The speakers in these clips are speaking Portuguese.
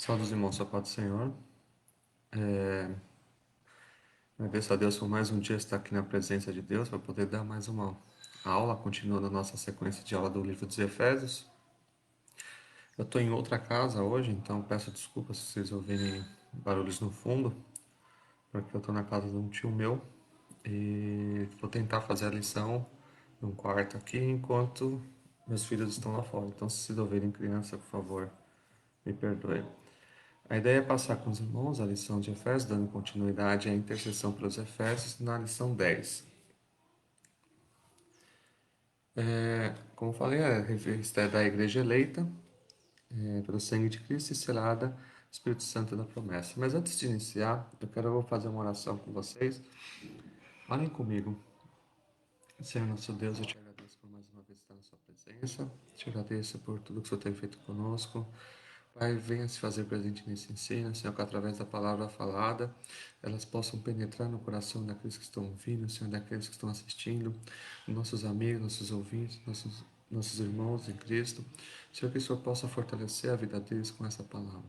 Saudos irmãos, a paz do Senhor. Agradeço a Deus por mais um dia estar aqui na presença de Deus para poder dar mais uma aula, continuando a nossa sequência de aula do livro dos Efésios. Eu estou em outra casa hoje, então peço desculpas se vocês ouvirem barulhos no fundo, porque eu estou na casa de um tio meu e vou tentar fazer a lição num quarto aqui enquanto meus filhos estão lá fora. Então, se vocês ouvirem criança, por favor, me perdoe. A ideia é passar com os irmãos a lição de Efésios, dando continuidade à intercessão pelos Efésios na lição 10. Como falei, a revista é da Igreja Eleita, pelo sangue de Cristo e selada, Espírito Santo da promessa. Mas antes de iniciar, eu vou fazer uma oração com vocês. Olhem comigo. Senhor nosso Deus, eu te agradeço por mais uma vez estar na sua presença. Te agradeço por tudo que o Senhor tem feito conosco. Pai, venha se fazer presente nesse ensino, Senhor, que através da palavra falada, elas possam penetrar no coração daqueles que estão ouvindo, Senhor, daqueles que estão assistindo, nossos amigos, nossos ouvintes, nossos irmãos em Cristo. Senhor, que o Senhor possa fortalecer a vida deles com essa palavra.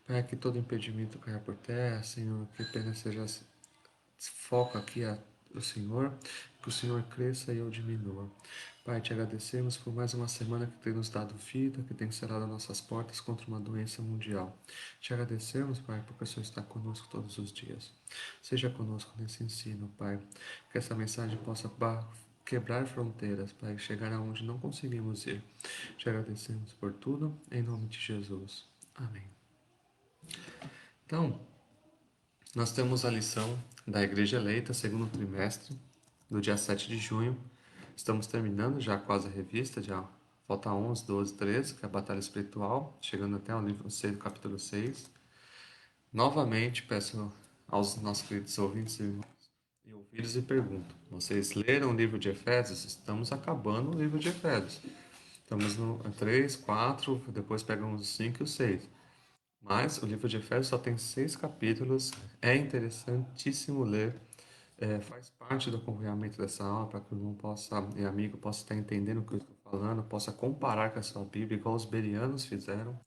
Pai, que todo impedimento caia por terra, Senhor, que apenas seja foco aqui o Senhor, que o Senhor cresça e eu diminua. Pai, te agradecemos por mais uma semana que tem nos dado vida, que tem selado nossas portas contra uma doença mundial. Te agradecemos, Pai, porque o Senhor está conosco todos os dias. Seja conosco nesse ensino, Pai, que essa mensagem possa quebrar fronteiras, Pai, chegar aonde não conseguimos ir. Te agradecemos por tudo, em nome de Jesus. Amém. Então, nós temos a lição da Igreja Eleita, segundo trimestre, do dia 7 de junho. Estamos terminando já quase a revista, já falta 11, 12, 13, que é a Batalha Espiritual, chegando até o livro 6, capítulo 6. Novamente, peço aos nossos queridos ouvintes e ouvidos e pergunto: vocês leram o livro de Efésios? Estamos acabando o livro de Efésios. Estamos no 3, 4, depois pegamos o 5 e o 6. Mas o livro de Efésios só tem 6 capítulos, é interessantíssimo ler, faz parte do acompanhamento dessa aula para que o irmão possa, e amigo possa estar entendendo o que eu estou falando, possa comparar com a sua Bíblia, igual os bereanos fizeram.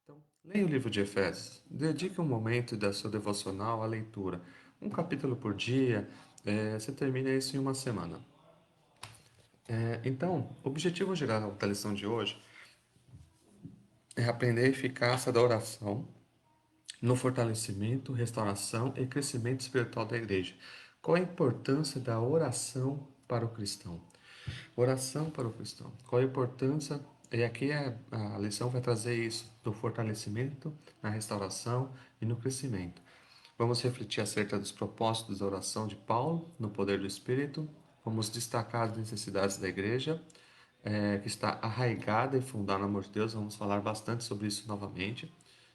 Então, leia o livro de Efésios, dedique um momento da sua devocional à leitura, um capítulo por dia, você termina isso em uma semana. Então, o objetivo geral da lição de hoje é aprender a eficácia da oração no fortalecimento, restauração e crescimento espiritual da igreja. Qual a importância da oração para o cristão? Oração para o cristão. Qual a importância? E aqui a lição vai trazer isso, do fortalecimento, na restauração e no crescimento. Vamos refletir acerca dos propósitos da oração de Paulo, no poder do Espírito. Vamos destacar as necessidades da igreja, que está arraigada e fundada no amor de Deus. Vamos falar bastante sobre isso novamente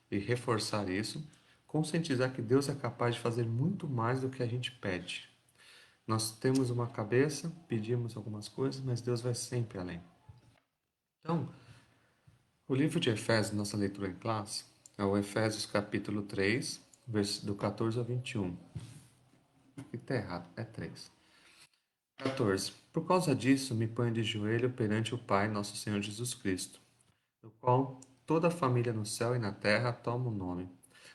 e reforçar isso. Conscientizar que Deus é capaz de fazer muito mais do que a gente pede. Nós temos uma cabeça, pedimos algumas coisas, mas Deus vai sempre além. Então, o livro de Efésios, nossa leitura em classe, é o Efésios capítulo 3, do 14 ao 21. Aqui está errado, é 3. 14. Por causa disso, me ponho de joelho perante o Pai, nosso Senhor Jesus Cristo, do qual toda a família no céu e na terra toma o nome,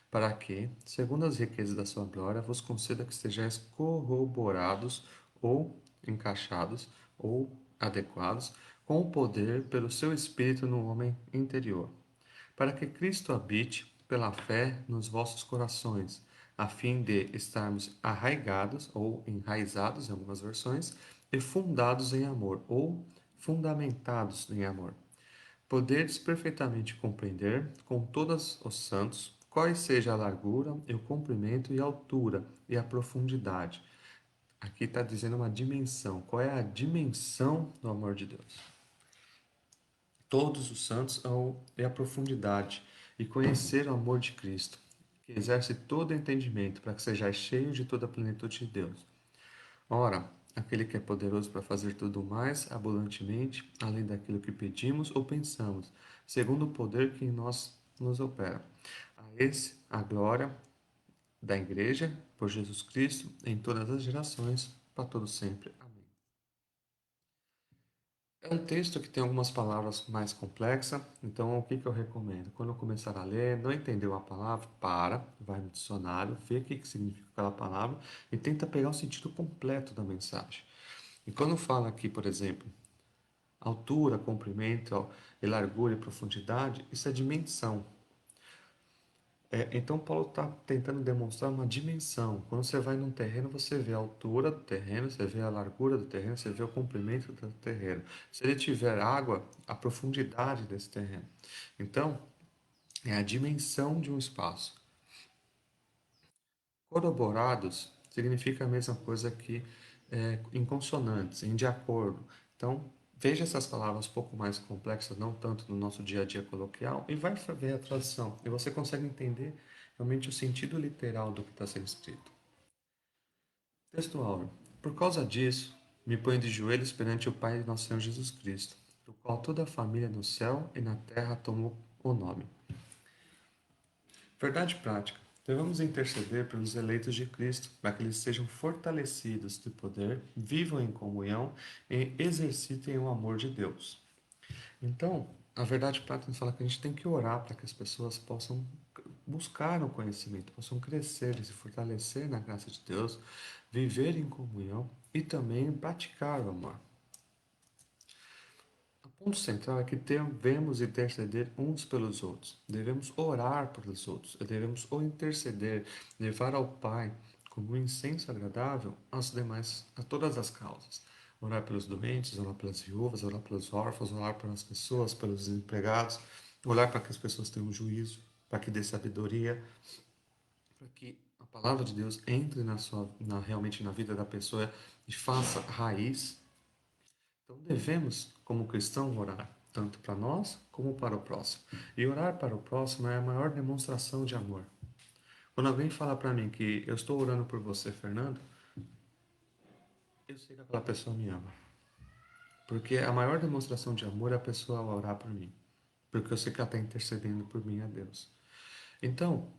para que, segundo as riquezas da sua glória, vos conceda que estejais corroborados ou encaixados ou adequados com o poder pelo seu Espírito no homem interior, para que Cristo habite pela fé nos vossos corações, a fim de estarmos arraigados ou enraizados em algumas versões e fundados em amor ou fundamentados em amor. Poderes perfeitamente compreender com todos os santos quais seja a largura, e o comprimento e a altura e a profundidade. Aqui está dizendo uma dimensão. Qual é a dimensão do amor de Deus? Todos os santos é a profundidade e conhecer o amor de Cristo, que exerce todo entendimento para que sejais cheios de toda a plenitude de Deus. Ora, aquele que é poderoso para fazer tudo mais abundantemente, além daquilo que pedimos ou pensamos, segundo o poder que em nós nos opera. A esse a glória da Igreja, por Jesus Cristo, em todas as gerações, para todos sempre. Amém. É um texto que tem algumas palavras mais complexas, então o que que eu recomendo? Quando eu começar a ler, não entendeu a palavra, para, vai no dicionário, vê o que que significa aquela palavra e tenta pegar o sentido completo da mensagem. E quando fala aqui, por exemplo, altura, comprimento e largura e profundidade, isso é dimensão. Então, Paulo está tentando demonstrar uma dimensão. Quando você vai num terreno, você vê a altura do terreno, você vê a largura do terreno, você vê o comprimento do terreno. Se ele tiver água, a profundidade desse terreno. Então, é a dimensão de um espaço. Corroborados significa a mesma coisa que em consonantes, em de acordo. Então, veja essas palavras um pouco mais complexas, não tanto no nosso dia a dia coloquial, e vai ver a tradução. E você consegue entender realmente o sentido literal do que está sendo escrito. Texto áureo. Por causa disso, me ponho de joelhos perante o Pai de nosso Senhor Jesus Cristo, do qual toda a família no céu e na terra tomou o nome. Verdade prática. Devemos interceder pelos eleitos de Cristo, para que eles sejam fortalecidos de poder, vivam em comunhão e exercitem o amor de Deus. Então, a verdade prática nos fala que a gente tem que orar para que as pessoas possam buscar o conhecimento, possam crescer e se fortalecer na graça de Deus, viver em comunhão e também praticar o amor. O ponto central é que devemos interceder uns pelos outros, devemos orar pelos outros, devemos ou interceder, levar ao Pai como um incenso agradável a todas as causas. Orar pelos doentes, orar pelas viúvas, orar pelos órfãos, orar pelas pessoas, pelos desempregados, orar para que as pessoas tenham juízo, para que dê sabedoria, para que a palavra de Deus entre realmente na vida da pessoa e faça raiz. Então devemos, como cristão, orar, tanto para nós como para o próximo. E orar para o próximo é a maior demonstração de amor. Quando alguém fala para mim que eu estou orando por você, Fernando, eu sei que aquela pessoa me ama. Porque a maior demonstração de amor é a pessoa orar por mim. Porque eu sei que ela está intercedendo por mim a Deus. Então,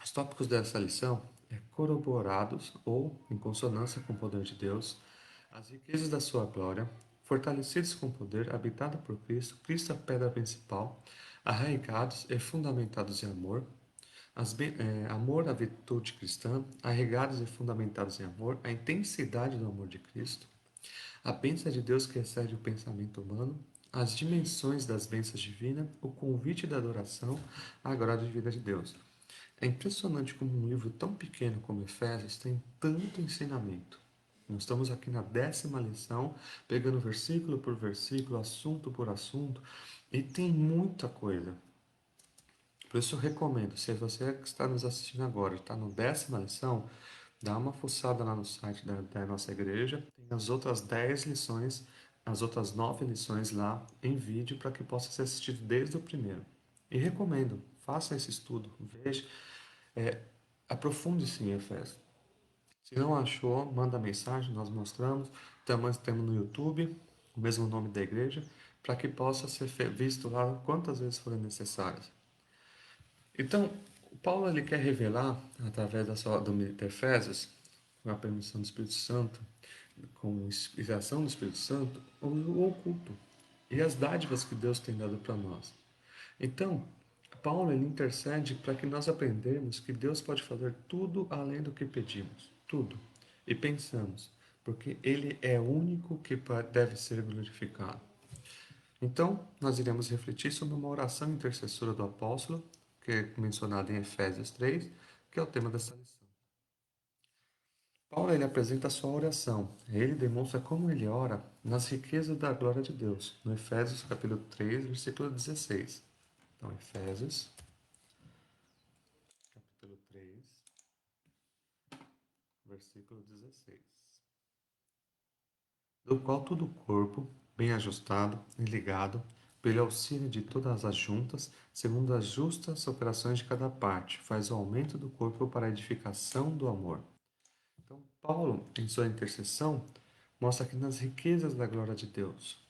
os tópicos dessa lição é corroborados ou em consonância com o poder de Deus, as riquezas da sua glória, fortalecidos com poder, habitado por Cristo, Cristo é a pedra principal, arraigados e fundamentados em amor, amor à virtude cristã, arraigados e fundamentados em amor, a intensidade do amor de Cristo, a bênção de Deus que excede o pensamento humano, as dimensões das bênçãos divinas, o convite da adoração, a glória de vida de Deus. É impressionante como um livro tão pequeno como Efésios tem tanto ensinamento. Nós estamos aqui na 10ª lição, pegando versículo por versículo, assunto por assunto, e tem muita coisa. Por isso eu recomendo, se você que está nos assistindo agora está no 10ª lição, dá uma fuçada lá no site da nossa igreja, tem as outras 10 lições, as outras 9 lições lá em vídeo para que possa ser assistido desde o primeiro. E recomendo, faça esse estudo, veja, é, aprofunde-se em Efésios. Se não achou, manda mensagem, nós mostramos. Também temos no YouTube, o mesmo nome da igreja, para que possa ser visto lá quantas vezes forem necessárias. Então, o Paulo ele quer revelar, através do Efésios, com a permissão do Espírito Santo, com inspiração do Espírito Santo, o oculto e as dádivas que Deus tem dado para nós. Então, Paulo ele intercede para que nós aprendamos que Deus pode fazer tudo além do que pedimos, tudo, e pensamos, porque Ele é o único que deve ser glorificado. Então, nós iremos refletir sobre uma oração intercessora do apóstolo, que é mencionada em Efésios 3, que é o tema dessa lição. Paulo ele apresenta a sua oração. Ele demonstra como ele ora nas riquezas da glória de Deus, no Efésios capítulo 3, versículo 16. Então, Efésios capítulo 3, versículo 16. Do qual todo o corpo, bem ajustado e ligado, pelo auxílio de todas as juntas, segundo as justas operações de cada parte, faz o aumento do corpo para a edificação do amor. Então, Paulo, em sua intercessão, mostra aqui nas riquezas da glória de Deus.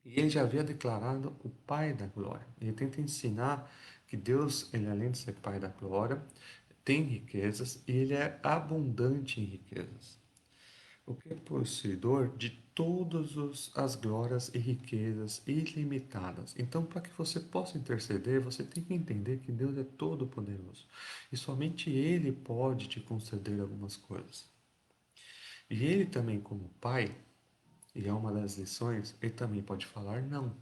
E ele já havia declarado o Pai da glória. Ele tenta ensinar que Deus, ele além de ser Pai da glória, tem riquezas e ele é abundante em riquezas. o que é possuidor de todas as glórias e riquezas ilimitadas. Então, para que você possa interceder, você tem que entender que Deus é todo-poderoso e somente Ele pode te conceder algumas coisas. E Ele também, como Pai, e é uma das lições, Ele também pode falar não,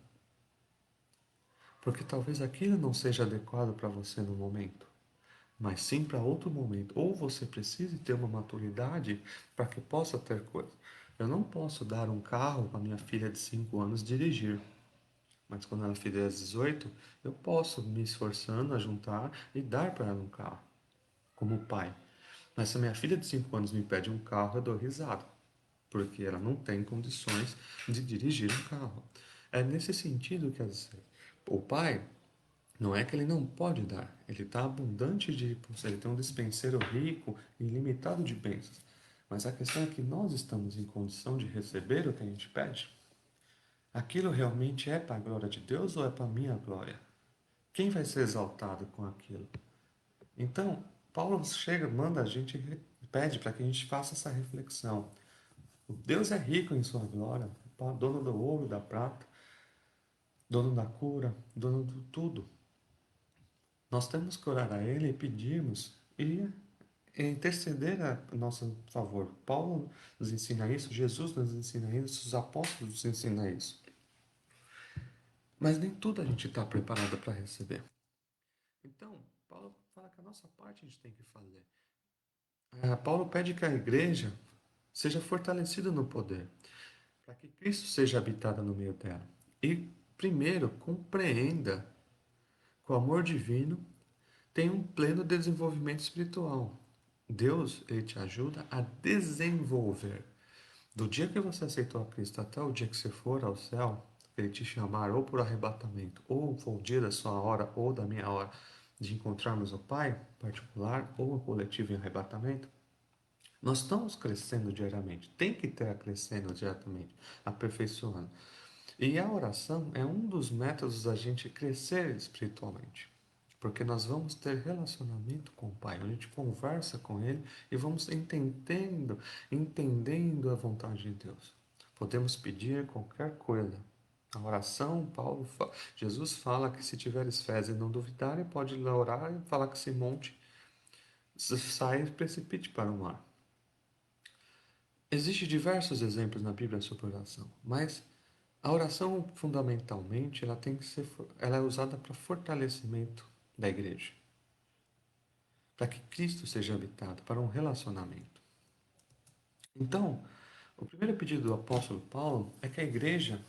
porque talvez aquilo não seja adequado para você no momento, mas sim para outro momento. Ou você precise ter uma maturidade para que possa ter coisa. Eu não posso dar um carro para minha filha de 5 anos dirigir, mas quando ela fizer 18, eu posso me esforçando a juntar e dar para ela um carro, como pai. Mas se a minha filha de 5 anos me pede um carro, eu dou risada, porque ela não tem condições de dirigir um carro. É nesse sentido que o pai não é que ele não pode dar, ele está abundante de recursos, ele tem um dispenseiro rico e ilimitado de bênçãos. Mas a questão é que nós estamos em condição de receber o que a gente pede? Aquilo realmente é para a glória de Deus ou é para a minha glória? Quem vai ser exaltado com aquilo? Então, Paulo chega, manda a gente, pede para que a gente faça essa reflexão. O Deus é rico em sua glória, dono do ouro, da prata, dono da cura, dono de tudo. Nós temos que orar a Ele e pedirmos e interceder a nosso favor. Paulo nos ensina isso, Jesus nos ensina isso, os apóstolos nos ensinam isso. Mas nem tudo a gente está preparado para receber. Então, Paulo fala que a nossa parte a gente tem que fazer. Paulo pede que a igreja seja fortalecida no poder, para que Cristo seja habitada no meio dela. E, primeiro, compreenda que o amor divino tem um pleno desenvolvimento espiritual. Deus, ele te ajuda a desenvolver. Do dia que você aceitou a Cristo até o dia que você for ao céu, ele te chamar ou por arrebatamento, ou for o dia da sua hora ou da minha hora de encontrarmos o Pai, particular ou o coletivo em arrebatamento, nós estamos crescendo diariamente. Tem que estar crescendo diariamente, aperfeiçoando. E a oração é um dos métodos da gente crescer espiritualmente. Porque nós vamos ter relacionamento com o Pai, a gente conversa com Ele e vamos entendendo a vontade de Deus. Podemos pedir qualquer coisa. A oração, Jesus fala que se tiveres fé e não duvidarem, pode orar e falar que esse monte sai e precipite para o mar. Existem diversos exemplos na Bíblia sobre oração, mas a oração fundamentalmente ela é usada para fortalecimento da igreja, para que Cristo seja habitado, para um relacionamento. Então, o primeiro pedido do apóstolo Paulo é que a igreja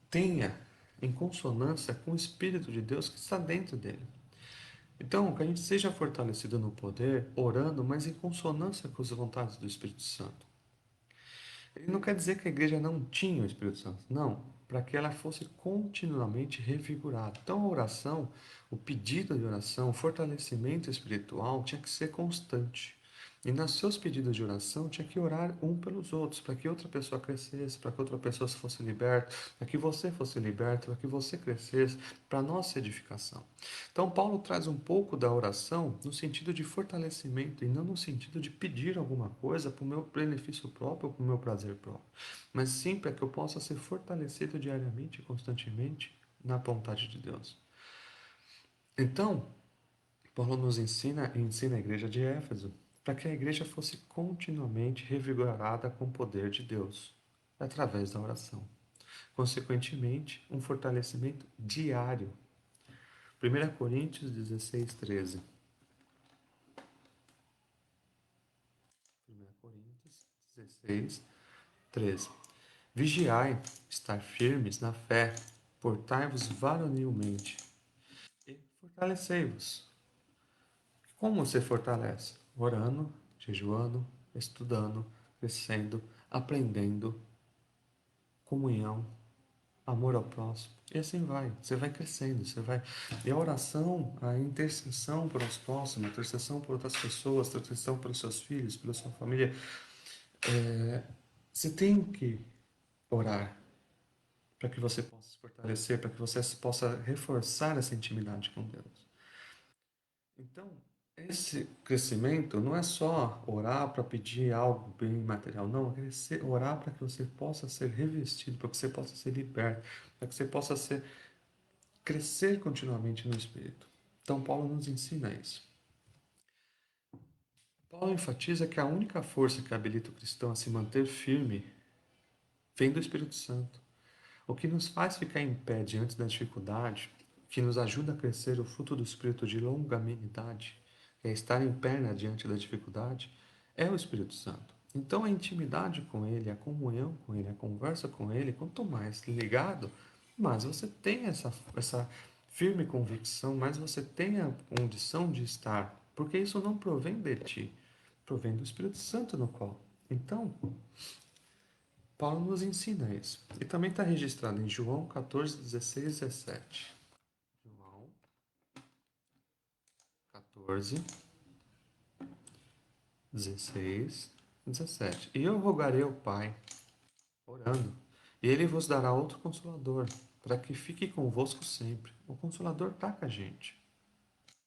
tenha em consonância com o Espírito de Deus que está dentro dele. Então, que a gente seja fortalecido no poder, orando, mas em consonância com as vontades do Espírito Santo. Ele não quer dizer que a igreja não tinha o Espírito Santo, não, para que ela fosse continuamente revigorada. Então a oração, o pedido de oração, o fortalecimento espiritual tinha que ser constante. E nos seus pedidos de oração tinha que orar um pelos outros, para que outra pessoa crescesse, para que outra pessoa fosse liberta, para que você fosse liberto, para que você crescesse, para a nossa edificação. Então, Paulo traz um pouco da oração no sentido de fortalecimento e não no sentido de pedir alguma coisa para o meu benefício próprio ou para o meu prazer próprio, mas sim para que eu possa ser fortalecido diariamente e constantemente na vontade de Deus. Então, Paulo nos ensina e ensina a igreja de Éfeso para que a igreja fosse continuamente revigorada com o poder de Deus, através da oração. Consequentemente, um fortalecimento diário. 1 Coríntios 16, 13. 1 Coríntios 16, 13. Vigiai, estar firmes na fé, portai-vos varonilmente e fortalecei-vos. Como se fortalece? Orando, jejuando, estudando, crescendo, aprendendo, comunhão, amor ao próximo. E assim vai. Você vai crescendo, você vai. E a oração, a intercessão para os próximos, a intercessão por outras pessoas, a intercessão pelos seus filhos, pela sua família. Você tem que orar para que você possa se fortalecer, para que você possa reforçar essa intimidade com Deus. Então, Esse crescimento não é só orar para pedir algo bem material, não, orar para que você possa ser revestido, para que você possa ser liberto, para que você possa crescer continuamente no Espírito. Então, Paulo nos ensina isso. Paulo enfatiza que a única força que habilita o cristão a se manter firme vem do Espírito Santo. O que nos faz ficar em pé diante da dificuldade, que nos ajuda a crescer o fruto do Espírito de longanimidade, que é estar em pé diante da dificuldade, é o Espírito Santo. Então a intimidade com Ele, a comunhão com Ele, a conversa com Ele, quanto mais ligado, mais você tem essa firme convicção, mais você tem a condição de estar, porque isso não provém de ti, provém do Espírito Santo no qual. Então, Paulo nos ensina isso. E também está registrado em João 14, 16 e 17. João 14, 16 e 17. E eu rogarei ao Pai, orando, e ele vos dará outro consolador, para que fique convosco sempre. O consolador está com a gente.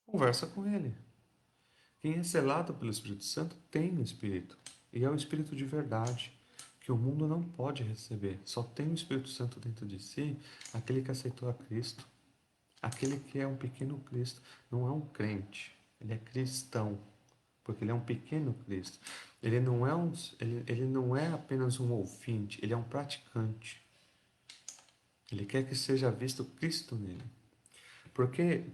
Conversa com ele. Quem é selado pelo Espírito Santo tem o Espírito, e é o Espírito de verdade, que o mundo não pode receber. Só tem o Espírito Santo dentro de si aquele que aceitou a Cristo. Aquele que é um pequeno Cristo não é um crente, ele é cristão, porque ele é um pequeno Cristo. Ele não é apenas um ouvinte, ele é um praticante. Ele quer que seja visto Cristo nele. Porque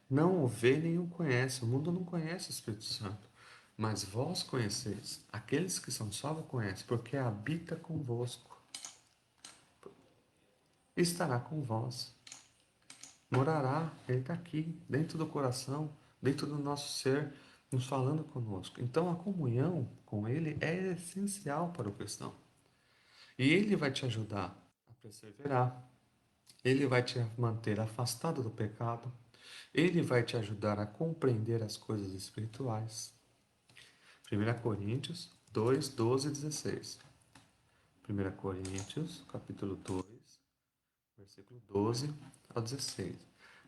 não o vê nem o conhece, o mundo não conhece o Espírito Santo. Mas vós conheceis, aqueles que são salvos conhecem, porque habita convosco, estará com vós. Morará, ele está aqui, dentro do coração, dentro do nosso ser, nos falando conosco. Então a comunhão com ele é essencial para o cristão. E ele vai te ajudar a perseverar, ele vai te manter afastado do pecado, ele vai te ajudar a compreender as coisas espirituais. 1 Coríntios 2, 12 e 16. 1 Coríntios, capítulo 2, versículo 12 ao 16.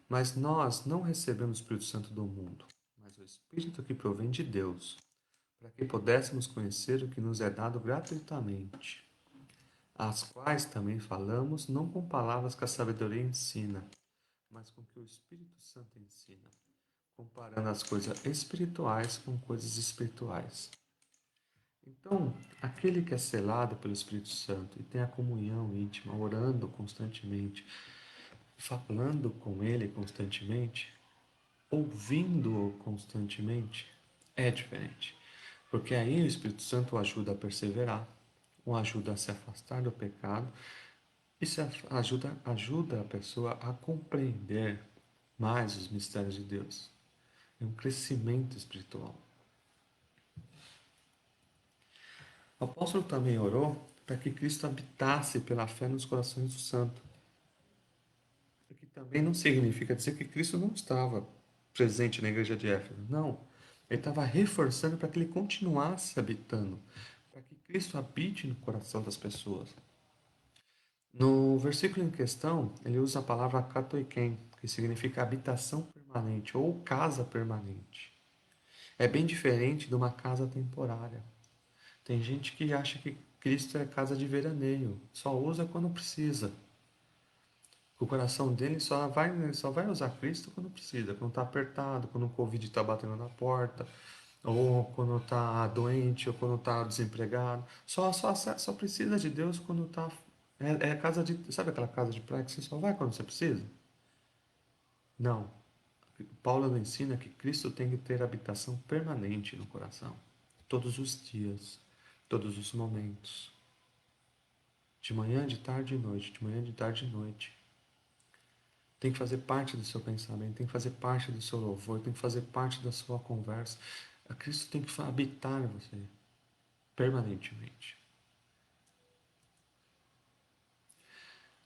Mas nós não recebemos o Espírito Santo do mundo, mas o Espírito que provém de Deus, para que pudéssemos conhecer o que nos é dado gratuitamente, as quais também falamos, não com palavras que a sabedoria ensina, mas com que o Espírito Santo ensina, comparando as coisas espirituais com coisas espirituais. Então, aquele que é selado pelo Espírito Santo e tem a comunhão íntima, orando constantemente, falando com ele constantemente, ouvindo-o constantemente, é diferente. Porque aí o Espírito Santo o ajuda a perseverar, o ajuda a se afastar do pecado e ajuda a pessoa a compreender mais os mistérios de Deus. É um crescimento espiritual. O apóstolo também orou para que Cristo habitasse pela fé nos corações dos santos. O que também não significa dizer que Cristo não estava presente na igreja de Éfeso. Não. Ele estava reforçando para que ele continuasse habitando, para que Cristo habite no coração das pessoas. No versículo em questão, ele usa a palavra katoiken, que significa habitação permanente ou casa permanente. É bem diferente de uma casa temporária. Tem gente que acha que Cristo é casa de veraneio, só usa quando precisa. O coração dele só vai usar Cristo quando precisa, quando está apertado, quando o Covid está batendo na porta, ou quando está doente, ou quando está desempregado. Só precisa de Deus quando está. É casa de. Sabe aquela casa de praia que você só vai quando você precisa? Não. Paulo nos ensina que Cristo tem que ter habitação permanente no coração, todos os dias, todos os momentos, de manhã, de tarde e noite, de manhã, de tarde e noite. Tem que fazer parte do seu pensamento, tem que fazer parte do seu louvor, tem que fazer parte da sua conversa. A Cristo tem que habitar em você permanentemente.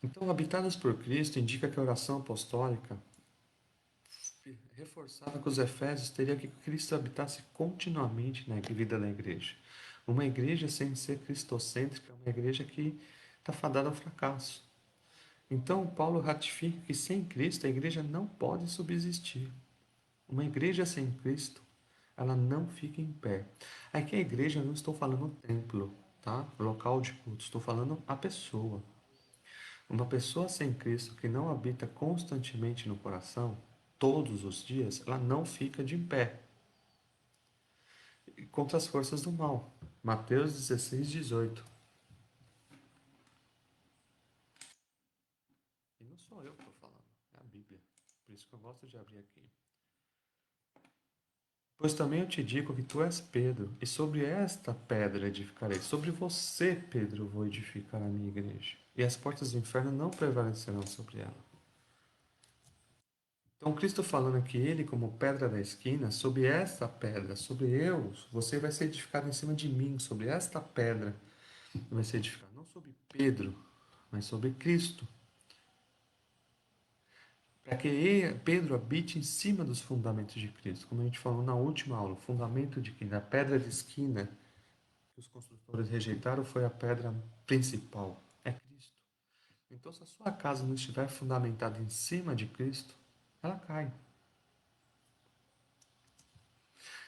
Então, habitadas por Cristo indica que a oração apostólica reforçava que os Efésios teria que Cristo habitasse continuamente na vida da igreja. Uma igreja sem ser cristocêntrica é uma igreja que está fadada ao fracasso. Então, Paulo ratifica que sem Cristo a igreja não pode subsistir. Uma igreja sem Cristo, ela não fica em pé. Aqui a igreja, eu não estou falando templo, tá? Local de culto, estou falando a pessoa. Uma pessoa sem Cristo que não habita constantemente no coração, todos os dias, ela não fica de pé contra as forças do mal. Mateus 16:18. E não sou eu que estou falando, é a Bíblia. Por isso que eu gosto de abrir aqui. Pois também eu te digo que tu és Pedro, e sobre esta pedra edificarei. Sobre você, Pedro, vou edificar a minha igreja. E as portas do inferno não prevalecerão sobre ela. Então, Cristo falando que ele, como pedra da esquina, sobre esta pedra, sobre eu, você vai ser edificado em cima de mim, sobre esta pedra vai ser edificado. Não sobre Pedro, mas sobre Cristo. Para que Pedro habite em cima dos fundamentos de Cristo. Como a gente falou na última aula, o fundamento de quem? Da pedra de esquina que os construtores rejeitaram foi a pedra principal, é Cristo. Então, se a sua casa não estiver fundamentada em cima de Cristo, ela cai.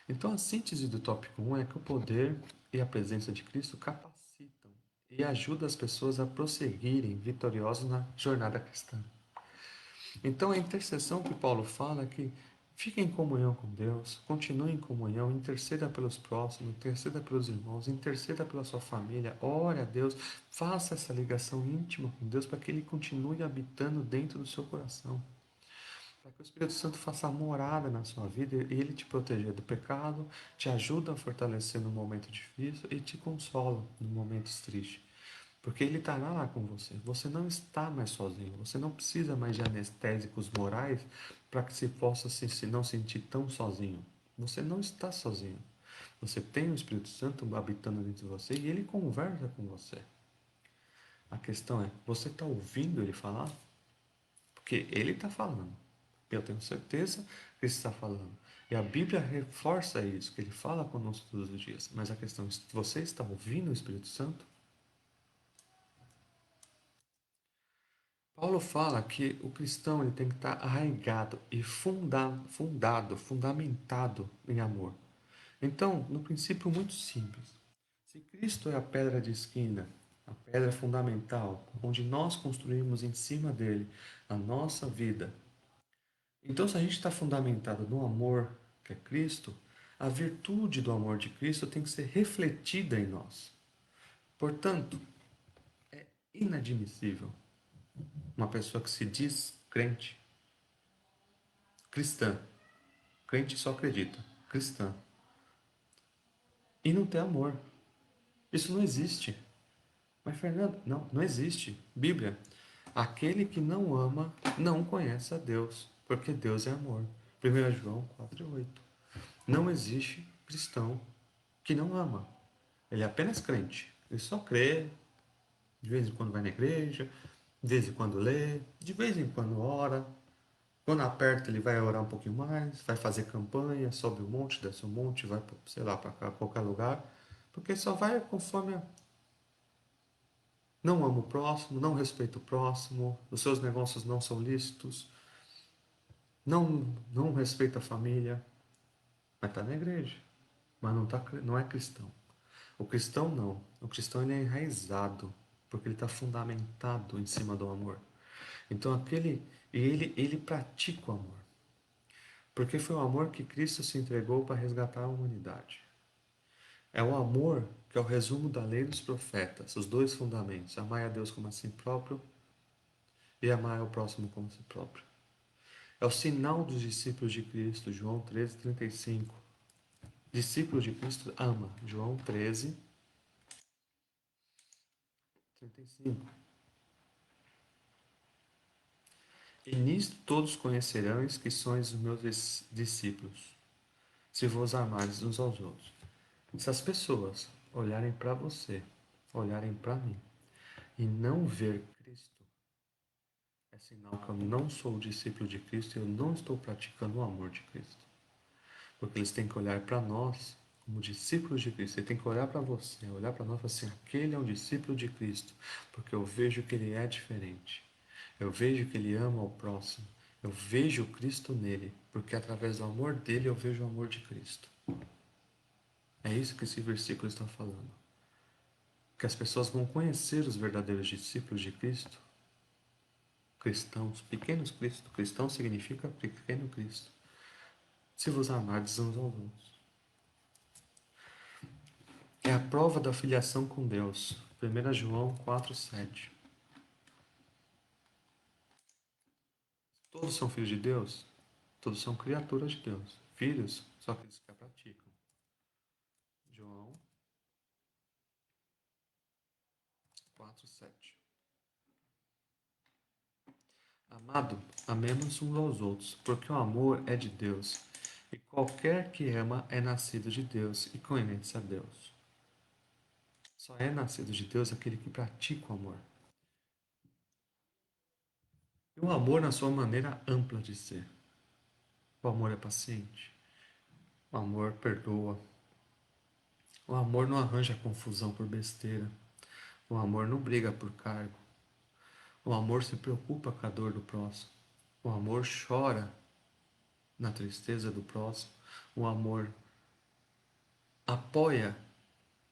Então, a síntese do tópico 1 é que o poder e a presença de Cristo capacitam e ajudam as pessoas a prosseguirem vitoriosos na jornada cristã. Então, a intercessão que Paulo fala é que fique em comunhão com Deus, continue em comunhão, interceda pelos próximos, interceda pelos irmãos, interceda pela sua família, ore a Deus, faça essa ligação íntima com Deus para que Ele continue habitando dentro do seu coração. Para que o Espírito Santo faça morada na sua vida e Ele te proteja do pecado, te ajuda a fortalecer no momento difícil e te consola no momentos tristes. Porque Ele estará lá com você. Você não está mais sozinho. Você não precisa mais de anestésicos morais para que você possa se não sentir tão sozinho. Você não está sozinho. Você tem o Espírito Santo habitando dentro de você e Ele conversa com você. A questão é, você está ouvindo Ele falar? Porque Ele está falando. Eu tenho certeza que Ele está falando. E a Bíblia reforça isso, que Ele fala conosco todos os dias. Mas a questão é, você está ouvindo o Espírito Santo? Paulo fala que o cristão ele tem que estar arraigado e fundamentado em amor. Então, no princípio muito simples, se Cristo é a pedra de esquina, a pedra fundamental, onde nós construímos em cima dele a nossa vida, então se a gente está fundamentado no amor que é Cristo, a virtude do amor de Cristo tem que ser refletida em nós. Portanto, inadmissível uma pessoa que se diz crente, cristã, crente só acredita, cristã, e não ter amor. Isso não existe. Mas, Fernando, não, não existe. Bíblia. Aquele que não ama não conhece a Deus, porque Deus é amor. 1 João 4:8. Não existe cristão que não ama. Ele é apenas crente. Ele só crê, de vez em quando vai na igreja, de vez em quando lê, de vez em quando ora. Quando aperta, ele vai orar um pouquinho mais, vai fazer campanha, sobe um monte, desce um monte, vai, sei lá, para qualquer lugar. Porque só vai conforme não ama o próximo, não respeita o próximo, os seus negócios não são lícitos, não respeita a família, mas está na igreja, mas não é cristão. O cristão não. O cristão ele é enraizado, porque ele está fundamentado em cima do amor. Então ele pratica o amor. Porque foi o amor que Cristo se entregou para resgatar a humanidade. É o amor que é o resumo da lei dos profetas, os dois fundamentos: amar a Deus como a si próprio e amar ao próximo como a si próprio. É o sinal dos discípulos de Cristo, João 13:35. Discípulos de Cristo ama, João 13:35. E nisto todos conhecerão que sois os meus discípulos, se vos amardes uns aos outros. Se as pessoas olharem para você, olharem para mim, e não ver Cristo, é sinal que eu não sou discípulo de Cristo e eu não estou praticando o amor de Cristo. Porque eles têm que olhar para nós como discípulos de Cristo. Ele tem que olhar para você, olhar para nós e falar assim: aquele é um discípulo de Cristo, porque eu vejo que ele é diferente. Eu vejo que ele ama o próximo. Eu vejo Cristo nele, porque através do amor dele eu vejo o amor de Cristo. É isso que esse versículo está falando. Que as pessoas vão conhecer os verdadeiros discípulos de Cristo, cristãos, pequenos Cristo. Cristão significa pequeno Cristo. Se vos amardes uns aos outros. É a prova da filiação com Deus. 1 João 4,7. Todos são filhos de Deus? Todos são criaturas de Deus. Filhos são aqueles que a praticam. João 4,7. Amado, amemos uns aos outros, porque o amor é de Deus. E qualquer que ama é nascido de Deus e conhece a Deus. Só é nascido de Deus aquele que pratica o amor. E o amor na sua maneira ampla de ser. O amor é paciente. O amor perdoa. O amor não arranja confusão por besteira. O amor não briga por cargo. O amor se preocupa com a dor do próximo. O amor chora na tristeza do próximo. O amor apoia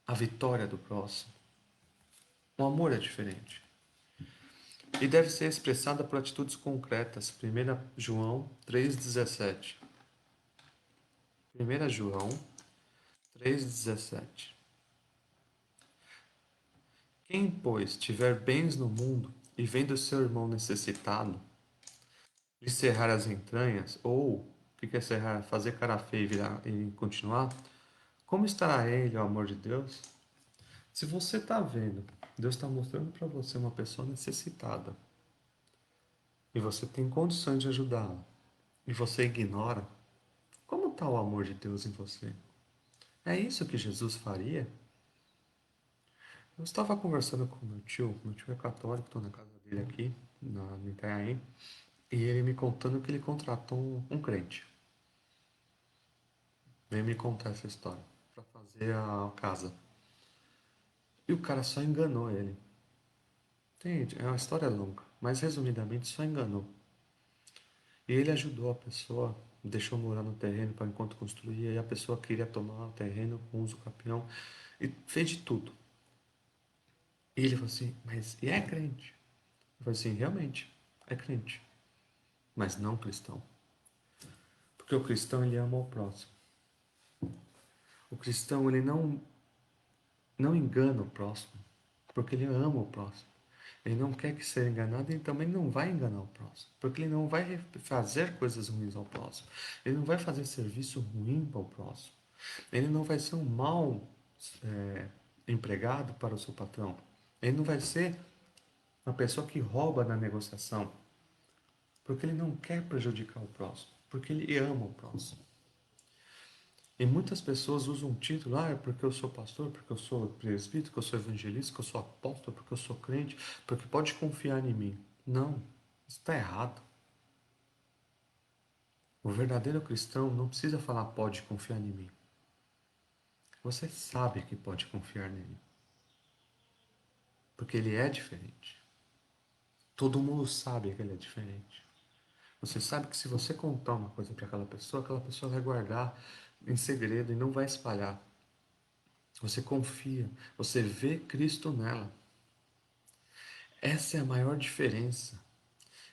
a vitória do próximo. O amor é diferente. E deve ser expressada por atitudes concretas. 1 João 3,17. 1 João 3,17. Quem, pois, tiver bens no mundo e vendo seu irmão necessitado, lhe cerrar as entranhas, ou, o que é cerrar? Fazer cara feia e, e continuar, como estará ele, o amor de Deus? Se você está vendo, Deus está mostrando para você uma pessoa necessitada, e você tem condições de ajudá-la, e você ignora, como está o amor de Deus em você? É isso que Jesus faria? Eu estava conversando com meu tio é católico, estou na casa dele aqui, no Itanhaém, e ele me contando que ele contratou um crente. Veio me contar essa história, para fazer a casa. E o cara só enganou ele. Entende? É uma história longa, mas resumidamente só enganou. E ele ajudou a pessoa, deixou morar no terreno para enquanto construía, e a pessoa queria tomar o terreno com uso capião, e fez de tudo. E ele falou assim, mas e é crente? Eu falei assim, realmente, é crente, mas não cristão. Porque o cristão, ele ama o próximo. O cristão, ele não engana o próximo, porque ele ama o próximo. Ele não quer que seja enganado e também não vai enganar o próximo, porque ele não vai fazer coisas ruins ao próximo. Ele não vai fazer serviço ruim para o próximo. Ele não vai ser um mau é, empregado para o seu patrão. Ele não vai ser uma pessoa que rouba na negociação, porque ele não quer prejudicar o próximo, porque ele ama o próximo. E muitas pessoas usam um título, é porque eu sou pastor, porque eu sou presbítero, porque eu sou evangelista, porque eu sou apóstolo, porque eu sou crente, porque pode confiar em mim. Não, isso está errado. O verdadeiro cristão não precisa falar pode confiar em mim. Você sabe que pode confiar nele, porque ele é diferente. Todo mundo sabe que ele é diferente. Você sabe que se você contar uma coisa para aquela pessoa vai guardar em segredo e não vai espalhar. Você confia, você vê Cristo nela. Essa é a maior diferença.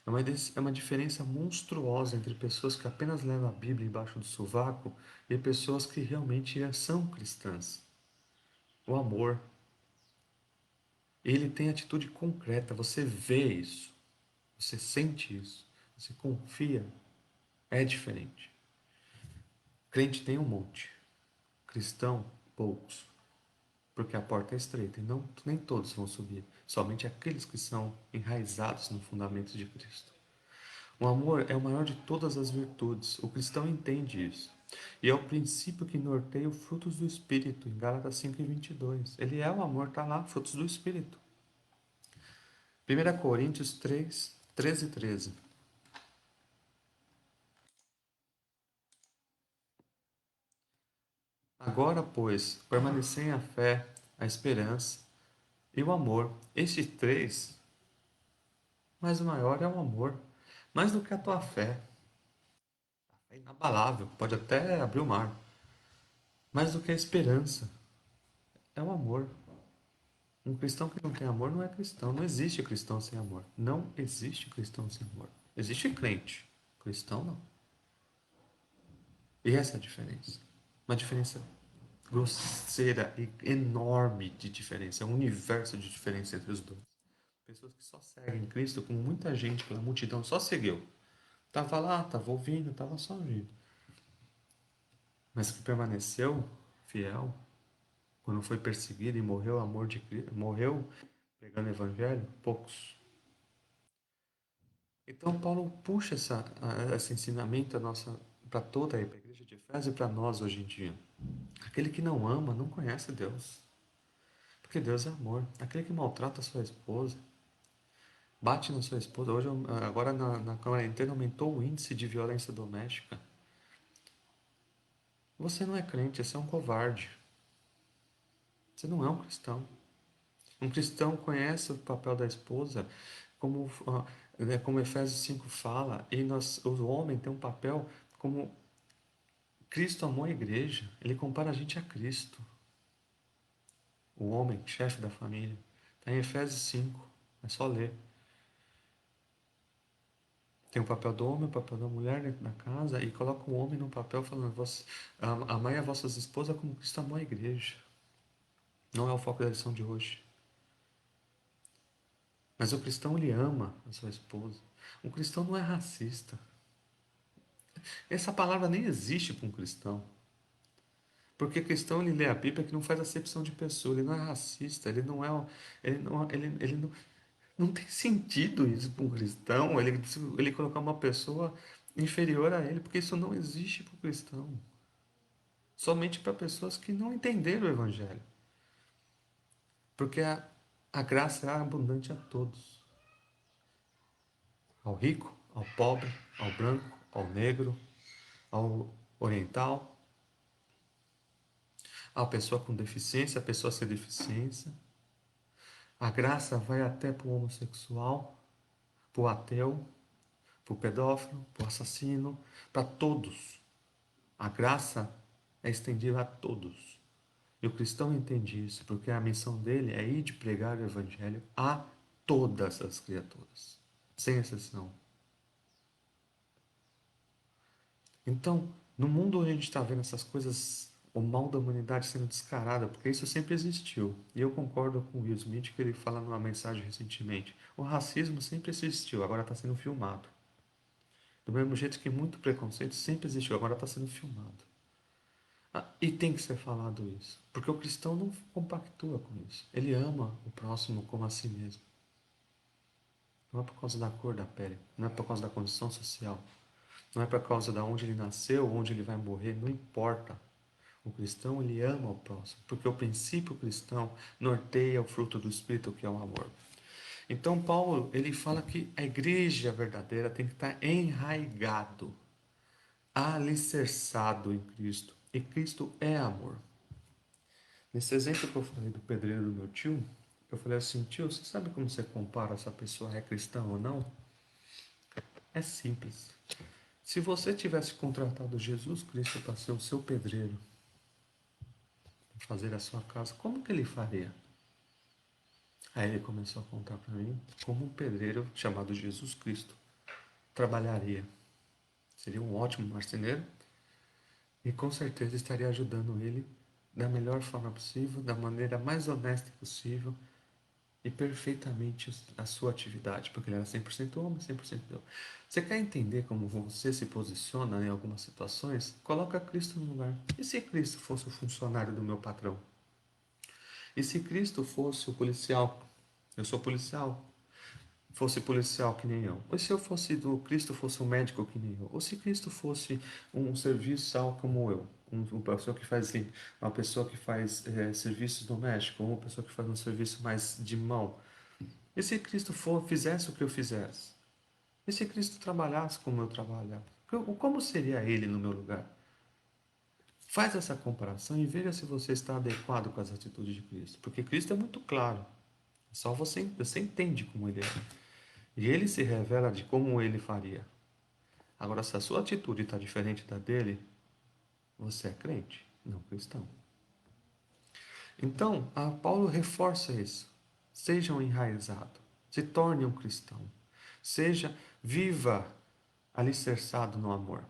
É uma diferença monstruosa entre pessoas que apenas levam a Bíblia embaixo do sovaco e pessoas que realmente são cristãs. O amor. Ele tem atitude concreta, você vê isso, você sente isso, você confia. É diferente. Crente tem um monte, cristão, poucos. Porque a porta é estreita e nem todos vão subir, somente aqueles que são enraizados no fundamento de Cristo. O amor é o maior de todas as virtudes, o cristão entende isso. E é o princípio que norteia os frutos do Espírito, em Gálatas 5:22. Ele é o amor, está lá, frutos do Espírito. 1 Coríntios 3, 13 e 13. Agora, pois, permanecem a fé, a esperança e o amor. Estes três, mas o maior é o amor, mais do que a tua fé. é inabalável, pode até abrir o mar. Mais do que a esperança, é o amor. Um cristão que não tem amor não é cristão. Não existe cristão sem amor. Não existe cristão sem amor. Existe crente. Cristão não. E essa é a diferença. Uma diferença grosseira e enorme de diferença. É um universo de diferença entre os dois. Pessoas que só seguem Cristo, como muita gente pela multidão só seguiu. Tava lá, tava ouvindo, tava só ouvindo. Mas que permaneceu fiel quando foi perseguido e morreu amor de Cristo, morreu pregando o evangelho, poucos. Então Paulo puxa esse ensinamento nossa para toda a igreja de Efésio e para nós hoje em dia. Aquele que não ama não conhece Deus, porque Deus é amor. Aquele que maltrata a sua esposa, bate na sua esposa. Hoje, agora na quarentena aumentou o índice de violência doméstica. Você não é crente, você é um covarde. Você não é um cristão. Um cristão conhece o papel da esposa, como, como Efésios 5 fala, e o homem tem um papel como Cristo amou a igreja. Ele compara a gente a Cristo, o homem, chefe da família. Está em Efésios 5, é só ler. Tem o papel do homem, o papel da mulher dentro da casa, e coloca o homem no papel falando: amai a vossas esposas como Cristo amou a igreja. Não é o foco da lição de hoje. Mas o cristão, ele ama a sua esposa. Um cristão não é racista. Essa palavra nem existe para um cristão. Porque cristão, ele lê a Bíblia que não faz acepção de pessoa, ele não é racista, ele não tem sentido isso para um cristão, ele colocar uma pessoa inferior a ele, porque isso não existe para o cristão. Somente para pessoas que não entenderam o Evangelho. Porque a graça é abundante a todos. Ao rico, ao pobre, ao branco, ao negro, ao oriental, à pessoa com deficiência, à pessoa sem deficiência. A graça vai até para o homossexual, para o ateu, para o pedófilo, para o assassino, para todos. A graça é estendida a todos. E o cristão entende isso, porque a missão dele é ir de pregar o evangelho a todas as criaturas, sem exceção. Então, no mundo onde a gente está vendo essas coisas, o mal da humanidade sendo descarada, porque isso sempre existiu. E eu concordo com o Will Smith, que ele fala numa mensagem recentemente. O racismo sempre existiu, agora está sendo filmado. Do mesmo jeito que muito preconceito sempre existiu, agora está sendo filmado. E tem que ser falado isso, porque o cristão não compactua com isso. Ele ama o próximo como a si mesmo. Não é por causa da cor da pele, não é por causa da condição social, não é por causa de onde ele nasceu, onde ele vai morrer, não importa. O cristão, ele ama o próximo, porque o princípio cristão norteia o fruto do Espírito, que é o amor. Então, Paulo, ele fala que a igreja verdadeira tem que estar enraigado, alicerçado em Cristo. E Cristo é amor. Nesse exemplo que eu falei do pedreiro do meu tio, eu falei assim: tio, você sabe como você compara se a pessoa é cristã ou não? É simples. Se você tivesse contratado Jesus Cristo para ser o seu pedreiro, para fazer a sua casa, como que ele faria? Aí ele começou a contar para mim como um pedreiro chamado Jesus Cristo trabalharia. Seria um ótimo marceneiro e com certeza estaria ajudando ele da melhor forma possível, da maneira mais honesta possível e perfeitamente a sua atividade, porque ele era 100% homem, 100% Deus. Você quer entender como você se posiciona em algumas situações? Coloca Cristo no lugar. E se Cristo fosse o funcionário do meu patrão? E se Cristo fosse o policial? Eu sou policial. Fosse policial que nem eu. Ou se eu fosse do Cristo fosse um médico que nem eu. Ou se Cristo fosse um serviçal como eu. Uma pessoa que faz assim, uma pessoa que faz serviços domésticos, ou uma pessoa que faz um serviço mais de mão. E se Cristo fizesse o que eu fizesse? E se Cristo trabalhasse como eu trabalhava? Como seria ele no meu lugar? Faz essa comparação e veja se você está adequado com as atitudes de Cristo. Porque Cristo é muito claro. Só você entende como ele é. E ele se revela de como ele faria. Agora, se a sua atitude está diferente da dele, você é crente, não cristão. Então, Paulo reforça isso. Sejam enraizados, se torne um cristão. Seja, viva alicerçado no amor.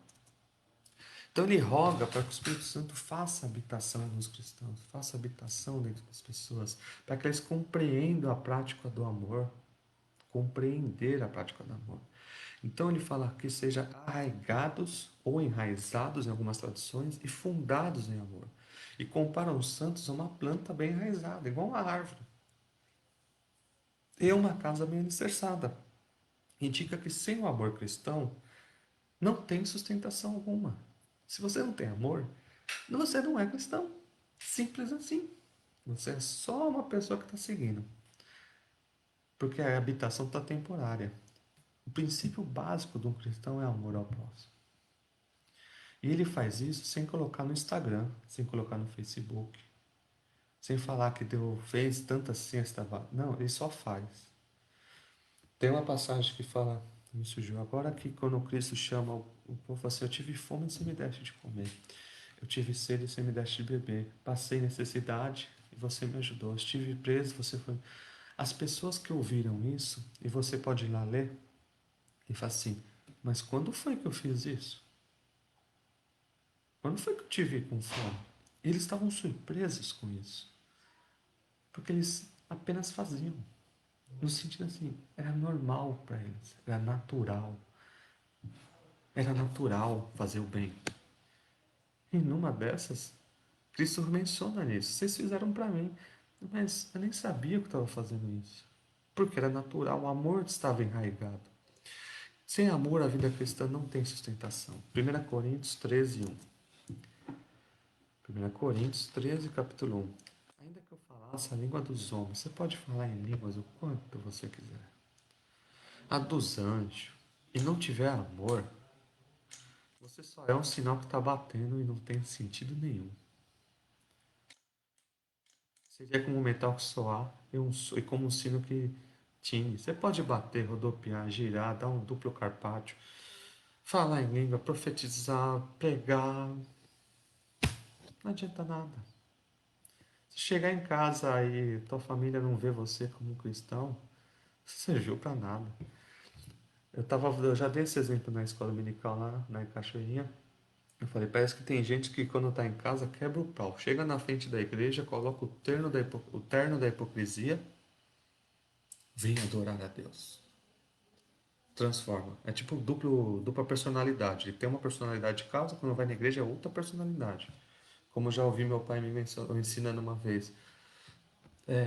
Então ele roga para que o Espírito Santo faça habitação nos cristãos, faça habitação dentro das pessoas, para que eles compreendam a prática do amor, compreender a prática do amor. Então ele fala que seja arraigados ou enraizados em algumas traduções e fundados em amor. E compara os santos a uma planta bem enraizada, igual uma árvore. E uma casa bem alicerçada. Indica que sem o amor cristão não tem sustentação alguma. Se você não tem amor, você não é cristão. Simples assim. Você é só uma pessoa que está seguindo. Porque a habitação está temporária. O princípio básico de um cristão é amor ao próximo. E ele faz isso sem colocar no Instagram, sem colocar no Facebook, sem falar que Deus fez tanta ciência. Não, ele só faz. Tem uma passagem que fala, me surgiu agora, que quando Cristo chama o povo assim: eu tive fome e você me deste de comer. Eu tive sede e você me deste de beber. Passei necessidade e você me ajudou. Estive preso, você foi. As pessoas que ouviram isso, e você pode ir lá ler, e fala assim: mas quando foi que eu fiz isso? Quando foi que eu te vi com fome? E eles estavam surpresos com isso, porque eles apenas faziam. No sentido assim, era normal para eles, era natural. Era natural fazer o bem. E numa dessas, Cristo menciona isso. Vocês fizeram para mim, mas eu nem sabia que estava fazendo isso. Porque era natural, o amor estava enraizado. Sem amor, a vida cristã não tem sustentação. 1 Coríntios 13, 1. 1 Coríntios 13, capítulo 1. Ainda que eu falasse a língua dos homens, você pode falar em línguas o quanto você quiser. A dos anjos, e não tiver amor, você só é um sinal que está batendo e não tem sentido nenhum. Seria como um metal que soar e como um sino que tine. Você pode bater, rodopiar, girar, dar um duplo carpaccio, falar em língua, profetizar, pregar. Não adianta nada. Se chegar em casa e tua família não vê você como um cristão, não serviu para nada. Eu já dei esse exemplo na escola dominical lá na Cachoeirinha. Eu falei, parece que tem gente que quando está em casa quebra o pau. Chega na frente da igreja, coloca o terno da hipocrisia, vem adorar a Deus. Transforma. É tipo dupla personalidade. Ele tem uma personalidade de casa, quando vai na igreja é outra personalidade. Como eu já ouvi meu pai me ensinando uma vez.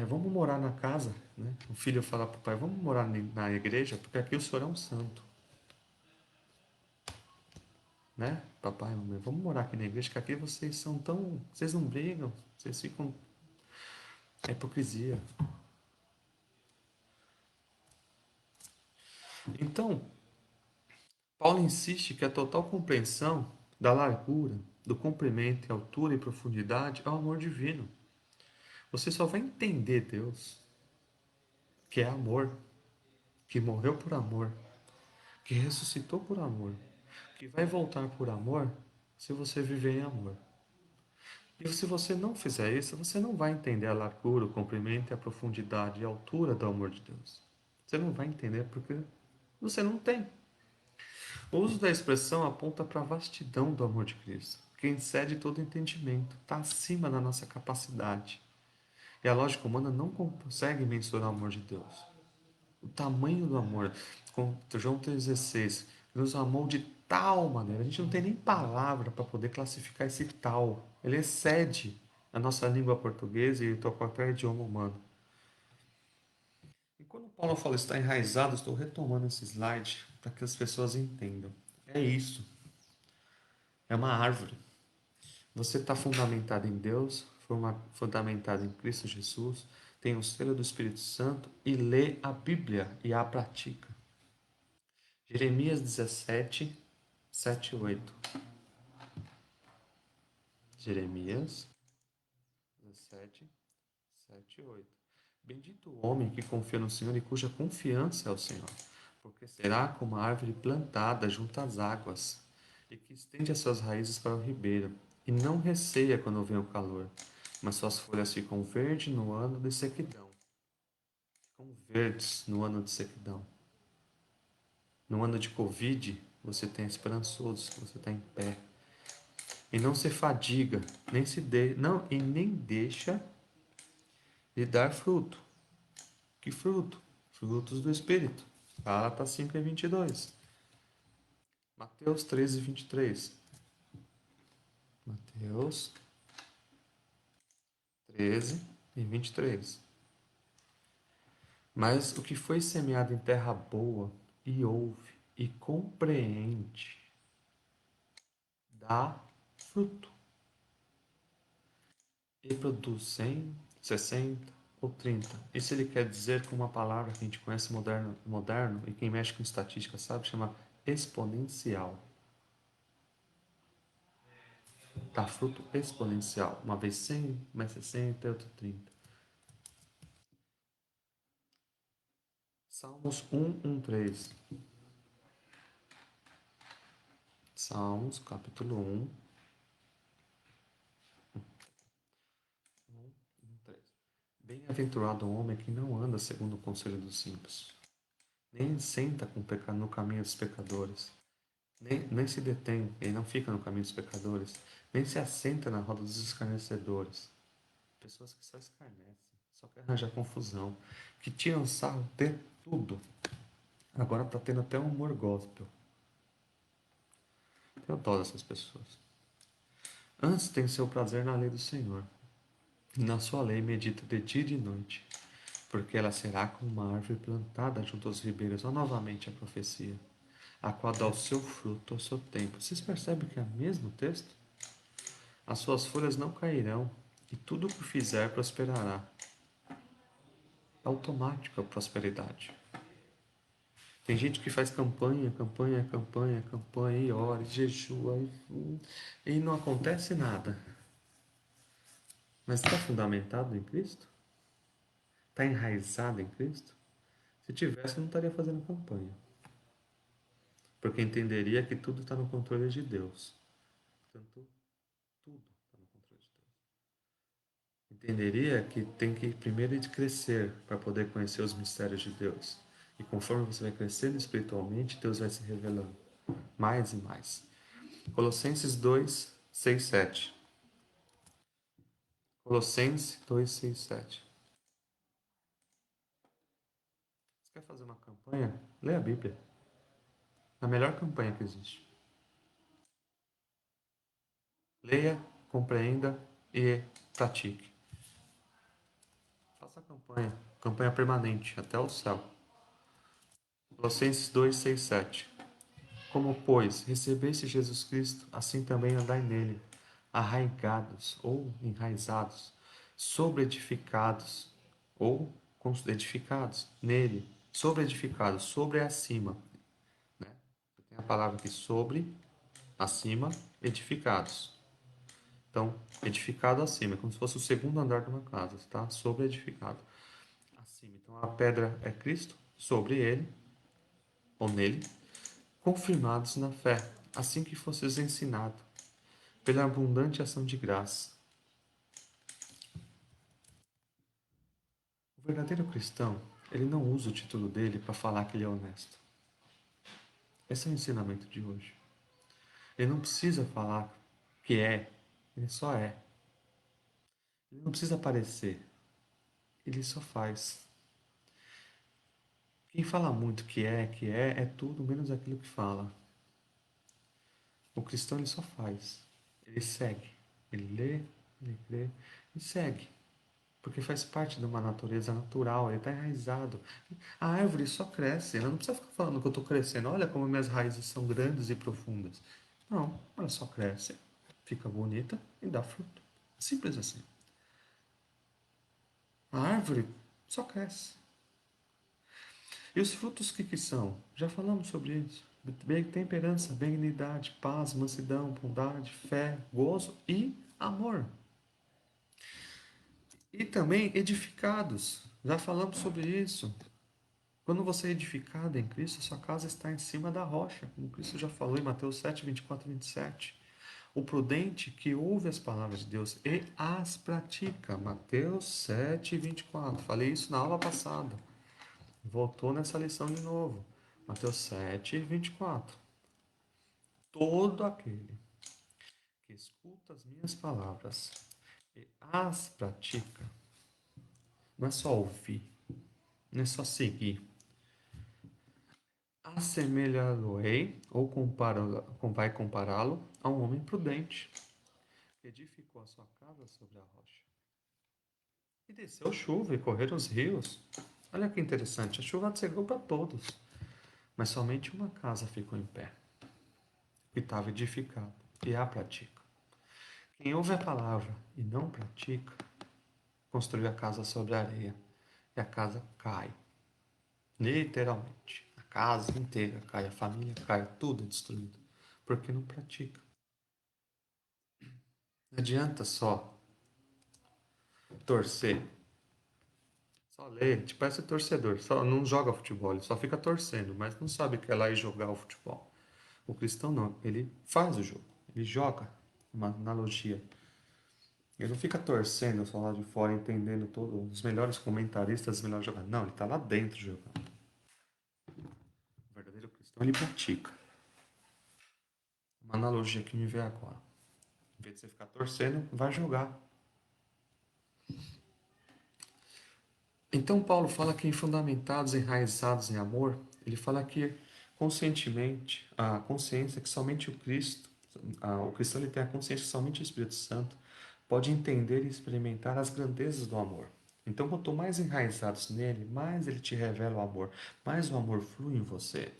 Vamos morar na casa, né? O filho fala para o pai, vamos morar na igreja, porque aqui o senhor é um santo. Né? Papai, mamãe, vamos morar aqui na igreja, que aqui vocês são tão. Vocês não brigam, vocês ficam. É hipocrisia. Então, Paulo insiste que a total compreensão da largura, do comprimento, altura e profundidade é o amor divino. Você só vai entender Deus, que é amor, que morreu por amor, que ressuscitou por amor, que vai voltar por amor, se você viver em amor. E se você não fizer isso, você não vai entender a largura, o comprimento, a profundidade e a altura do amor de Deus. Você não vai entender porque você não tem. O uso da expressão aponta para a vastidão do amor de Cristo, que excede todo entendimento, está acima da nossa capacidade. E a lógica humana não consegue mensurar o amor de Deus. O tamanho do amor. Com João 3,16, nos amou de tal maneira. A gente não tem nem palavra para poder classificar esse tal. Ele excede a nossa língua portuguesa e qualquer idioma humano. E quando Paulo fala está enraizado, estou retomando esse slide para que as pessoas entendam. É isso. É uma árvore. Você está fundamentado em Deus, fundamentado em Cristo Jesus, tem o selo do Espírito Santo e lê a Bíblia e a pratica. Jeremias 17, 7 e 8. Jeremias 17, 7 e 8. Bendito o homem que confia no Senhor e cuja confiança é o Senhor. porque será como a árvore plantada junto às águas, e que estende as suas raízes para o ribeiro, e não receia quando vem o calor, mas suas folhas ficam verdes no ano de sequidão. Ficam verdes no ano de sequidão. No ano de Covid, você está esperançoso, você está em pé. E não se fadiga, nem se de... não, e nem deixa de dar fruto. Que fruto? Frutos do Espírito. Gálatas 5:22. Mateus 13:23. Mateus 13:23. Mas o que foi semeado em terra boa e ouve e compreende, dá fruto e produz 100, 60 ou 30. Isso ele quer dizer com uma palavra que a gente conhece moderno e quem mexe com estatística sabe, chama exponencial. Dá fruto exponencial. Uma vez 100, mais 60 e outra 30. Salmos 1:13. Salmos, capítulo 1:13. Bem-aventurado o homem que não anda segundo o conselho dos simples, nem senta no caminho dos pecadores, nem se detém, ele não fica no caminho dos pecadores, nem se assenta na roda dos escarnecedores. Pessoas que só escarnecem, só querem arranjar confusão, que tiram sarro de tudo. Agora está tendo até um humor gospel. Eu adoro essas pessoas. Antes tem seu prazer na lei do Senhor, e na sua lei medita de dia e de noite, porque ela será como uma árvore plantada junto aos ribeiros. Ó, novamente a profecia, a qual dá o seu fruto ao seu tempo. Vocês percebem que é o mesmo texto? As suas folhas não cairão, e tudo o que fizer prosperará. Automática a prosperidade. Tem gente que faz campanha, campanha, campanha, campanha, e ora, e jejua, e não acontece nada. Mas está fundamentado em Cristo? Está enraizado em Cristo? Se tivesse, não estaria fazendo campanha. Porque entenderia que tudo está no controle de Deus. Portanto, tudo está no controle de Deus. Entenderia que tem que primeiro crescer para poder conhecer os mistérios de Deus. E conforme você vai crescendo espiritualmente, Deus vai se revelando mais e mais. Colossenses 2:6-7. Colossenses 2:6-7. Você quer fazer uma campanha? Lê a Bíblia. A melhor campanha que existe. Leia, compreenda e pratique. Faça a campanha. Campanha permanente até o céu. Colossenses 2:6-7. Como, pois, recebeste Jesus Cristo, assim também andai nele, arraigados ou enraizados, sobre-edificados ou edificados nele, sobre-edificados, sobre acima. Né? Tem a palavra aqui sobre, acima, edificados. Então, edificado acima, é como se fosse o segundo andar de uma casa, tá? Sobre-edificado. Acima. Então, a pedra é Cristo, sobre ele, ou nele, confirmados na fé, assim que fosseis ensinado, pela abundante ação de graça. O verdadeiro cristão, ele não usa o título dele para falar que ele é honesto. Esse é o ensinamento de hoje. Ele não precisa falar que é, ele só é. Ele não precisa aparecer, ele só faz. Quem fala muito é tudo menos aquilo que fala. O cristão ele só faz, ele segue, ele lê, ele crê e segue. Porque faz parte de uma natureza natural, ele está enraizado. A árvore só cresce, ela não precisa ficar falando que eu estou crescendo. Olha como minhas raízes são grandes e profundas. Não, ela só cresce, fica bonita e dá fruto. Simples assim. A árvore só cresce. E os frutos que são? Já falamos sobre isso. Temperança, benignidade, paz, mansidão, bondade, fé, gozo e amor. E também edificados. Já falamos sobre isso. Quando você é edificado em Cristo, sua casa está em cima da rocha, como Cristo já falou em Mateus 7, 24 e 27. O prudente que ouve as palavras de Deus e as pratica. Mateus 7, 24. Falei isso na aula passada. Voltou nessa lição de novo. Mateus 7, 24. Todo aquele que escuta as minhas palavras e as pratica, não é só ouvir, não é só seguir. Assemelhá-lo-ei, ou vai compará-lo a um homem prudente, que edificou a sua casa sobre a rocha. E desceu chuva e correram os rios. Olha que interessante, a chuva chegou para todos, mas somente uma casa ficou em pé, que estava edificada, e a pratica. Quem ouve a palavra e não pratica, construiu a casa sobre a areia, e a casa cai, literalmente. A casa inteira cai, a família cai, tudo é destruído, porque não pratica. Não adianta só torcer, só ler, tipo, parece torcedor, só não joga futebol, ele só fica torcendo, mas não sabe que é lá e jogar o futebol. O cristão não, ele faz o jogo, ele joga, uma analogia. Ele não fica torcendo só lá de fora, entendendo todos os melhores comentaristas, os melhores jogadores. Não, ele está lá dentro jogando. O verdadeiro cristão, ele pratica. Uma analogia que me veio agora. Em vez de você ficar torcendo, vai jogar. Então Paulo fala que em fundamentados, enraizados em amor, ele fala que conscientemente, a consciência que somente o Cristo, o cristão ele tem a consciência que somente o Espírito Santo pode entender e experimentar as grandezas do amor. Então, quanto mais enraizados nele, mais ele te revela o amor, mais o amor flui em você.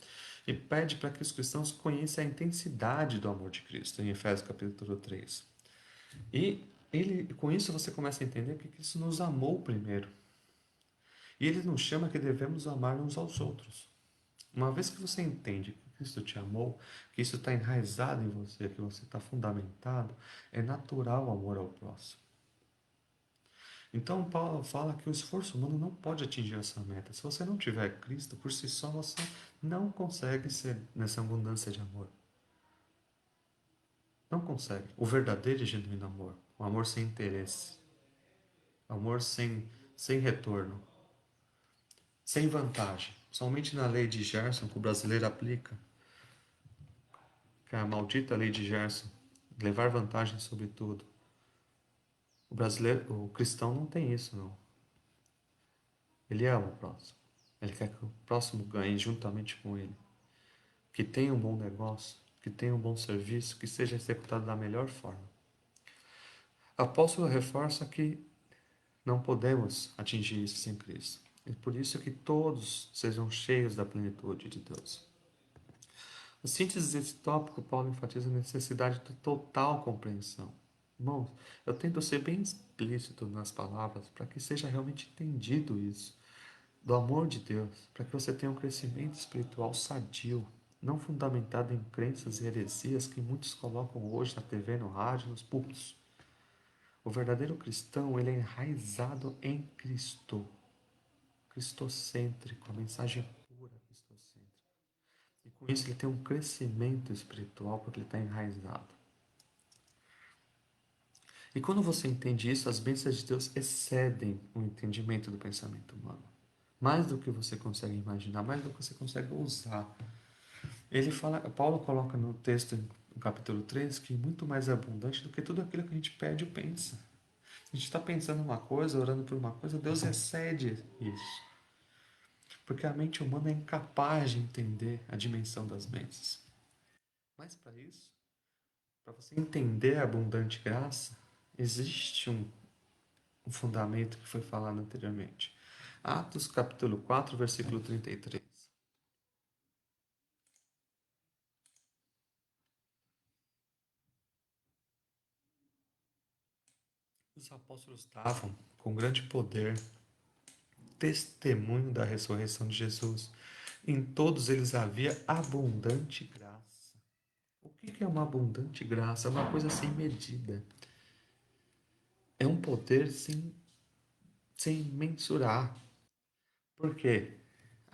E pede para que os cristãos conheçam a intensidade do amor de Cristo, em Efésios capítulo 3. E com isso você começa a entender que Cristo nos amou primeiro. E ele nos chama que devemos amar uns aos outros. Uma vez que você entende que Cristo te amou, que isso está enraizado em você, que você está fundamentado, é natural o amor ao próximo. Então, Paulo fala que o esforço humano não pode atingir essa meta. Se você não tiver Cristo, por si só, você não consegue ser nessa abundância de amor. Não consegue. O verdadeiro e genuíno amor. O amor sem interesse. O amor sem retorno. Sem vantagem. Somente na lei de Gerson, que o brasileiro aplica, que é a maldita lei de Gerson, levar vantagem sobre tudo. O brasileiro, o cristão não tem isso, não. Ele ama o próximo. Ele quer que o próximo ganhe juntamente com ele. Que tenha um bom negócio, que tenha um bom serviço, que seja executado da melhor forma. O apóstolo reforça que não podemos atingir isso sem Cristo. É por isso que todos sejam cheios da plenitude de Deus. A síntese desse tópico, Paulo enfatiza a necessidade de total compreensão. Irmãos, eu tento ser bem explícito nas palavras para que seja realmente entendido isso, do amor de Deus, para que você tenha um crescimento espiritual sadio, não fundamentado em crenças e heresias que muitos colocam hoje na TV, no rádio, nos púlpitos. O verdadeiro cristão, ele é enraizado em Cristo, cristocêntrico, a mensagem pura cristocêntrica. E com isso ele tem um crescimento espiritual porque ele está enraizado. E quando você entende isso, as bênçãos de Deus excedem o entendimento do pensamento humano. Mais do que você consegue imaginar, mais do que você consegue usar. Ele fala, Paulo coloca no texto, no capítulo 3, que é muito mais abundante do que tudo aquilo que a gente pede ou pensa. A gente está pensando uma coisa, orando por uma coisa, Deus excede isso. Porque a mente humana é incapaz de entender a dimensão das bênçãos. Mas para isso, para você entender a abundante graça, existe um fundamento que foi falado anteriormente. Atos capítulo 4, versículo 33. Os apóstolos davam, com grande poder, testemunho da ressurreição de Jesus. Em todos eles havia abundante graça. O que é uma abundante graça? É uma coisa sem medida. É um poder sem mensurar. Por quê?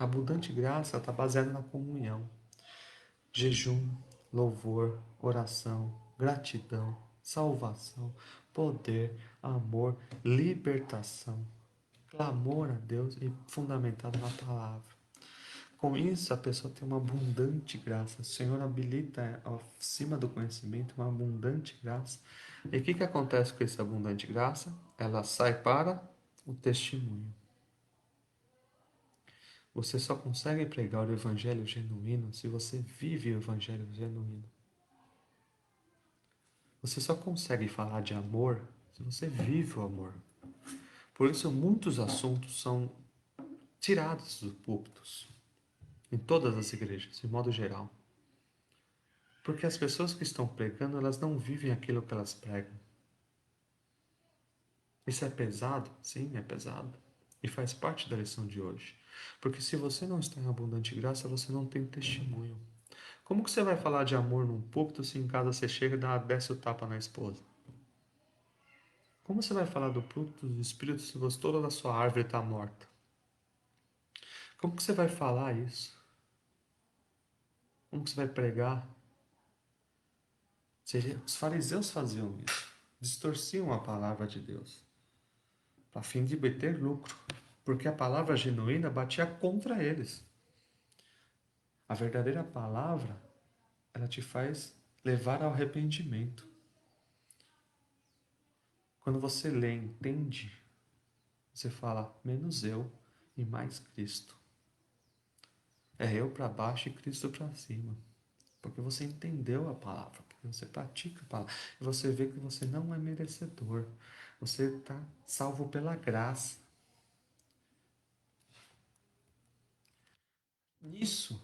A abundante graça está baseada na comunhão. Jejum, louvor, oração, gratidão, salvação, poder, amor, libertação, clamor a Deus e fundamentado na palavra. Com isso, a pessoa tem uma abundante graça. O Senhor habilita acima do conhecimento uma abundante graça. E o que acontece com essa abundante graça? Ela sai para o testemunho. Você só consegue pregar o evangelho genuíno se você vive o evangelho genuíno. Você só consegue falar de amor se você vive o amor. Por isso, muitos assuntos são tirados dos púlpitos, em todas as igrejas, de modo geral. Porque as pessoas que estão pregando, elas não vivem aquilo que elas pregam. Isso é pesado? Sim, é pesado. E faz parte da lição de hoje. Porque se você não está em abundante graça, você não tem testemunho. Como que você vai falar de amor num púlpito se em casa você chega e desce o tapa na esposa? Como você vai falar do fruto do Espírito se toda a sua árvore está morta? Como que você vai falar isso? Como que você vai pregar? Os fariseus faziam isso. Distorciam a palavra de Deus, a fim de obter lucro. Porque a palavra genuína batia contra eles. A verdadeira palavra, ela te faz levar ao arrependimento. Quando você lê, entende, você fala, menos eu e mais Cristo. É eu para baixo e Cristo para cima. Porque você entendeu a palavra, porque você pratica a palavra. E você vê que você não é merecedor. Você está salvo pela graça. Nisso,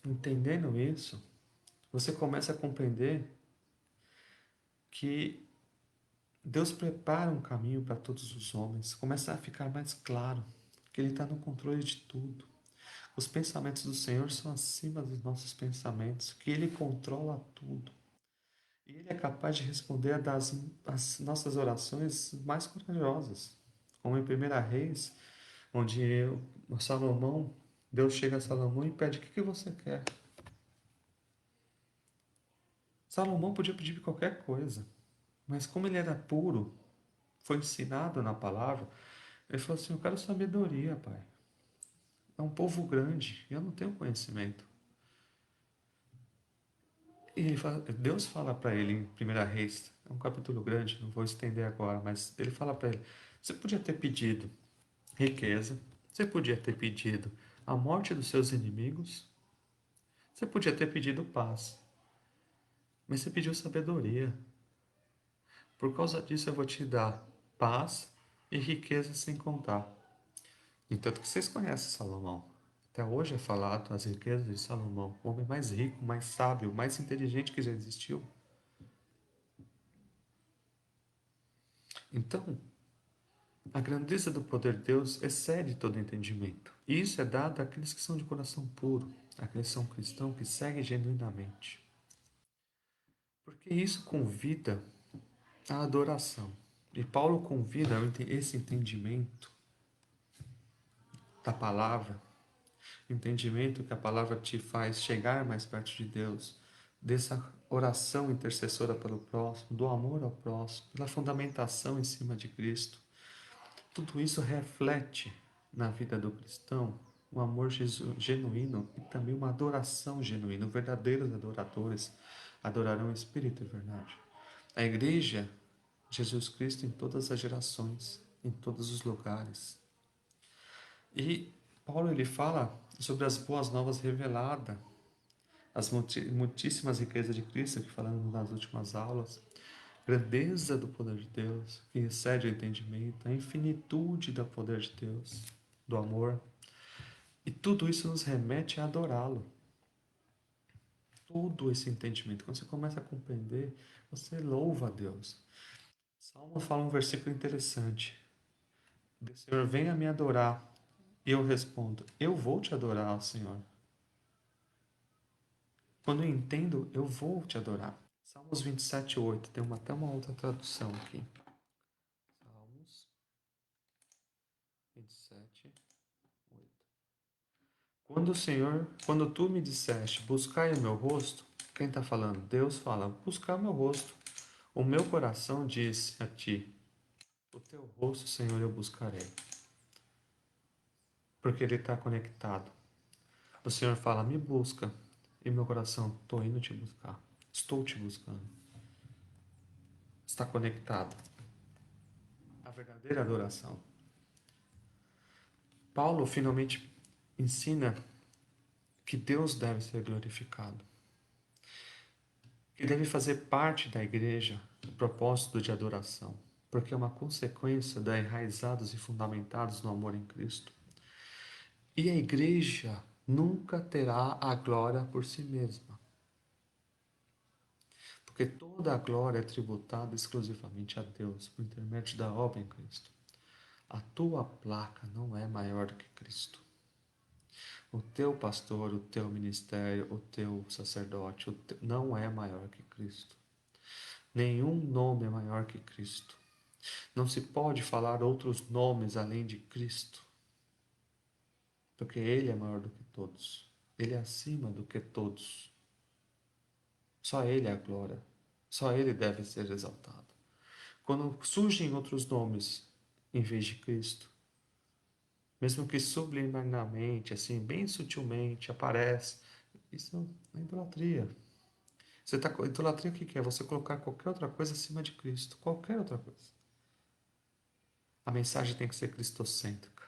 entendendo isso, você começa a compreender que Deus prepara um caminho para todos os homens. Começa a ficar mais claro que Ele está no controle de tudo. Os pensamentos do Senhor são acima dos nossos pensamentos, que Ele controla tudo. E Ele é capaz de responder as nossas orações mais corajosas. Como em 1 Reis, onde Salomão, Deus chega a Salomão e pede: o que você quer? Salomão podia pedir qualquer coisa, mas como ele era puro, foi ensinado na palavra, ele falou assim: eu quero sabedoria, pai. É um povo grande, eu não tenho conhecimento. E Deus fala para ele em 1 Reis, é um capítulo grande, não vou estender agora, mas ele fala para ele: você podia ter pedido riqueza, você podia ter pedido a morte dos seus inimigos, você podia ter pedido paz, mas você pediu sabedoria. Por causa disso eu vou te dar paz e riqueza sem contar. Entanto que vocês conhecem Salomão. Até hoje é falado as riquezas de Salomão, o homem mais rico, mais sábio, mais inteligente que já existiu. Então, a grandeza do poder de Deus excede todo entendimento. E isso é dado àqueles que são de coração puro, àqueles que são cristãos que seguem genuinamente. Porque isso convida à adoração. E Paulo convida esse entendimento da palavra, entendimento que a palavra te faz chegar mais perto de Deus, dessa oração intercessora pelo próximo, do amor ao próximo, pela fundamentação em cima de Cristo. Tudo isso reflete na vida do cristão um amor genuíno e também uma adoração genuína. Verdadeiros adoradores adorarão o Espírito e verdade. A igreja, Jesus Cristo em todas as gerações, em todos os lugares. E Paulo ele fala sobre as boas novas reveladas, as muitíssimas riquezas de Cristo, que falamos nas últimas aulas, grandeza do poder de Deus, que excede o entendimento, a infinitude do poder de Deus, do amor. E tudo isso nos remete a adorá-lo. Todo esse entendimento, quando você começa a compreender, você louva a Deus. Salmo fala um versículo interessante. O Senhor, venha me adorar. E eu respondo, eu vou te adorar, Senhor. Quando eu entendo, eu vou te adorar. Salmos 27:8, tem até uma outra tradução aqui. Salmos 27:8. Quando tu me disseste, buscai o meu rosto, quem está falando? Deus fala, buscar o meu rosto. O meu coração disse a ti, o teu rosto, Senhor, eu buscarei. Porque ele está conectado. O Senhor fala, me busca. E meu coração, estou indo te buscar. Estou te buscando. Está conectado. A verdadeira adoração. Paulo finalmente ensina que Deus deve ser glorificado. Que deve fazer parte da igreja o propósito de adoração. Porque é uma consequência da enraizados e fundamentados no amor em Cristo. E a igreja nunca terá a glória por si mesma. Porque toda a glória é tributada exclusivamente a Deus, por intermédio da obra em Cristo. A tua placa não é maior do que Cristo. O teu pastor, o teu ministério, o teu sacerdote não é maior que Cristo. Nenhum nome é maior que Cristo. Não se pode falar outros nomes além de Cristo, porque Ele é maior do que todos. Ele é acima do que todos. Só Ele é a glória. Só Ele deve ser exaltado. Quando surgem outros nomes em vez de Cristo, mesmo que subliminarmente, assim, bem sutilmente, aparece, isso é idolatria. Você tá, idolatria o que é? Você colocar qualquer outra coisa acima de Cristo. Qualquer outra coisa. A mensagem tem que ser cristocêntrica.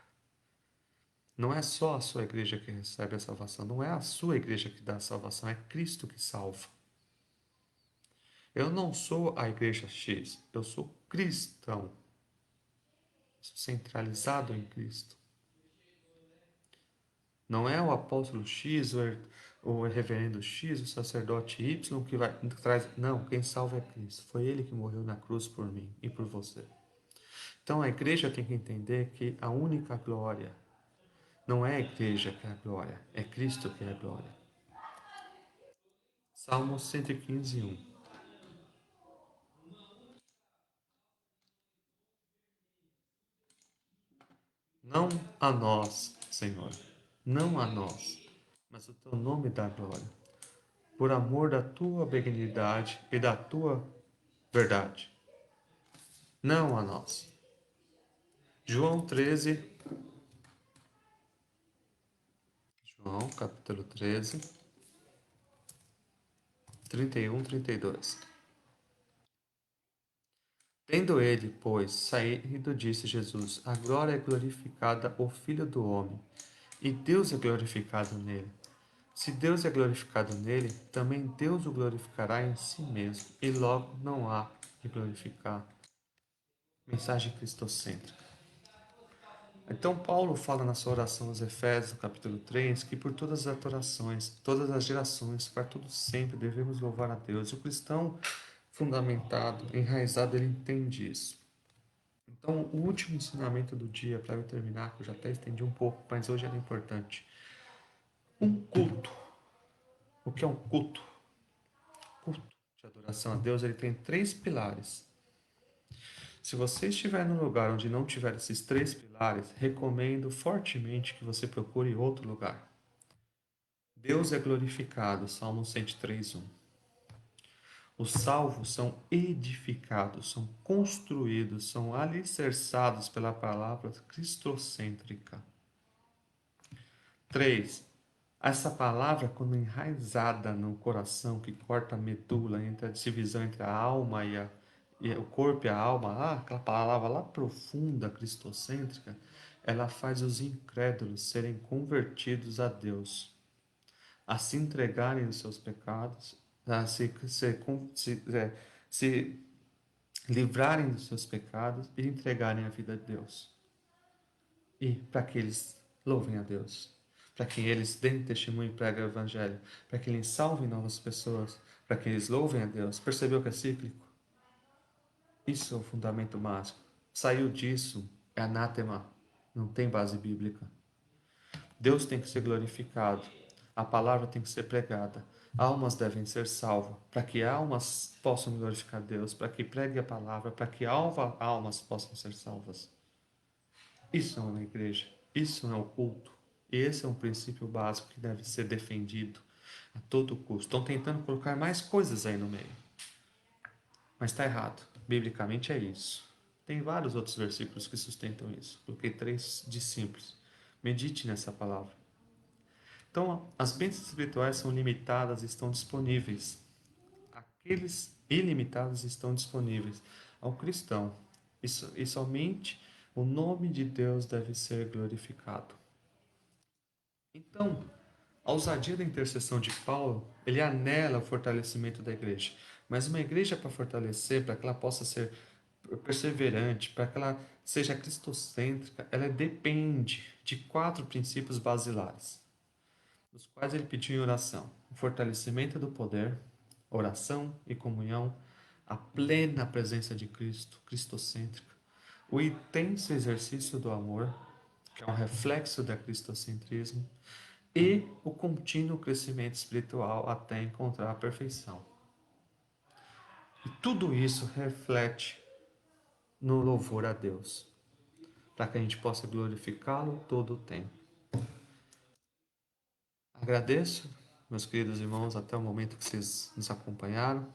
Não é só a sua igreja que recebe a salvação. Não é a sua igreja que dá a salvação. É Cristo que salva. Eu não sou a igreja X. Eu sou cristão. Sou centralizado em Cristo. Não é o apóstolo X, o reverendo X, o sacerdote Y que vai traz. Não, quem salva é Cristo. Foi Ele que morreu na cruz por mim e por você. Então a igreja tem que entender que a única glória não é a igreja que é a glória, é Cristo que é a glória. Salmo 115, 1. Não a nós, Senhor, não a nós, mas o teu nome dá glória, por amor da tua benignidade e da tua verdade. Não a nós. João 13, João capítulo 13, 31, 32. Tendo ele, pois, saído, disse Jesus: a glória é glorificada o Filho do Homem, e Deus é glorificado nele. Se Deus é glorificado nele, também Deus o glorificará em si mesmo, e logo não há de glorificar. Mensagem cristocêntrica. Então, Paulo fala na sua oração aos Efésios, no capítulo 3, que por todas as orações, todas as gerações, para tudo sempre, devemos louvar a Deus. O cristão fundamentado, enraizado, ele entende isso. Então, o último ensinamento do dia, para eu terminar, que eu já até estendi um pouco, mas hoje era importante. Um culto. O que é um culto? Culto de adoração a Deus, ele tem três pilares. Se você estiver num lugar onde não tiver esses três pilares, recomendo fortemente que você procure outro lugar. Deus é glorificado, Salmo 103, 1. Os salvos são edificados, são construídos, são alicerçados pela palavra cristocêntrica. 3. Essa palavra, quando enraizada no coração, que corta a medula, entre a divisão entre a alma e o corpo e a alma, lá, aquela palavra lá profunda, cristocêntrica, ela faz os incrédulos serem convertidos a Deus, a se entregarem dos seus pecados, a se livrarem dos seus pecados e entregarem a vida a Deus. E para que eles louvem a Deus, para que eles deem testemunho e preguem o Evangelho, para que eles salvem novas pessoas, para que eles louvem a Deus. Percebeu que é cíclico? Isso é o fundamento básico. Saiu disso, é anátema, não tem base bíblica. Deus tem que ser glorificado, a palavra tem que ser pregada, almas devem ser salvas, para que almas possam glorificar Deus, para que pregue a palavra, para que almas possam ser salvas. Isso é uma igreja, isso é o culto. Esse é um princípio básico que deve ser defendido a todo custo. Estão tentando colocar mais coisas aí no meio, mas está errado. Biblicamente é isso. Tem vários outros versículos que sustentam isso. Coloquei 3 de simples. Medite nessa palavra. Então, as bênçãos espirituais são limitadas e estão disponíveis. Aqueles ilimitados estão disponíveis ao cristão. E somente o nome de Deus deve ser glorificado. Então, a ousadia da intercessão de Paulo, ele anela o fortalecimento da igreja. Mas uma igreja para fortalecer, para que ela possa ser perseverante, para que ela seja cristocêntrica, ela depende de 4 princípios basilares, dos quais ele pediu em oração: o fortalecimento do poder, oração e comunhão, a plena presença de Cristo, cristocêntrica, o intenso exercício do amor, que é um reflexo da cristocentrismo, e o contínuo crescimento espiritual até encontrar a perfeição. E tudo isso reflete no louvor a Deus, para que a gente possa glorificá-lo todo o tempo. Agradeço, meus queridos irmãos, até o momento que vocês nos acompanharam,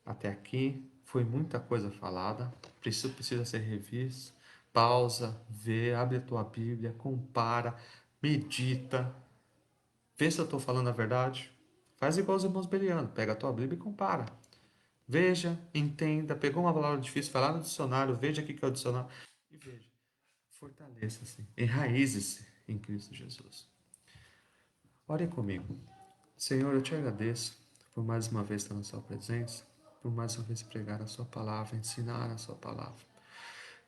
até aqui. Foi muita coisa falada, precisa ser revisto. Pausa, vê, abre a tua Bíblia, compara, medita, vê se eu estou falando a verdade. Faz igual os irmãos Beliano, pega a tua Bíblia e compara. Veja, entenda, pegou uma palavra difícil, vai lá no dicionário, veja o que é o dicionário e veja. Fortaleça-se, enraize-se em Cristo Jesus. Ore comigo. Senhor, eu te agradeço por mais uma vez estar na sua presença, por mais uma vez pregar a sua palavra, ensinar a sua palavra.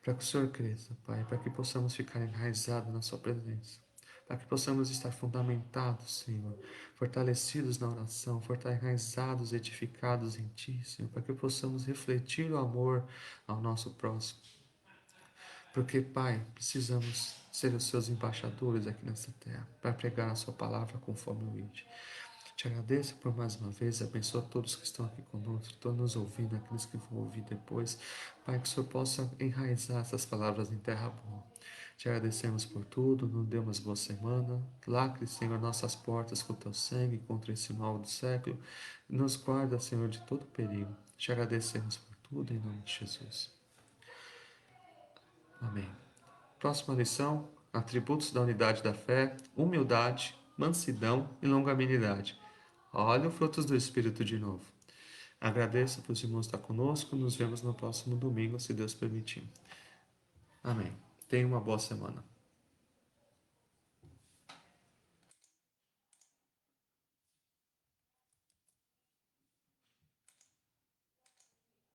Para que o Senhor cresça, Pai, para que possamos ficar enraizados na sua presença. Para que possamos estar fundamentados, Senhor, fortalecidos na oração, enraizados, edificados em Ti, Senhor, para que possamos refletir o amor ao nosso próximo. Porque, Pai, precisamos ser os seus embaixadores aqui nessa terra, para pregar a sua palavra conforme o ide. Te agradeço por mais uma vez, abençoa todos que estão aqui conosco, que estão nos ouvindo, aqueles que vão ouvir depois. Pai, que o Senhor possa enraizar essas palavras em terra boa. Te agradecemos por tudo, nos dê uma boa semana. Lacre, Senhor, nossas portas com o teu sangue contra esse mal do século. Nos guarda, Senhor, de todo perigo. Te agradecemos por tudo, em nome de Jesus. Amém. Próxima lição: atributos da unidade da fé, humildade, mansidão e longanimidade. Olha os frutos do Espírito de novo. Agradeço por os irmãos estar conosco. Nos vemos no próximo domingo, se Deus permitir. Amém. Tenha uma boa semana.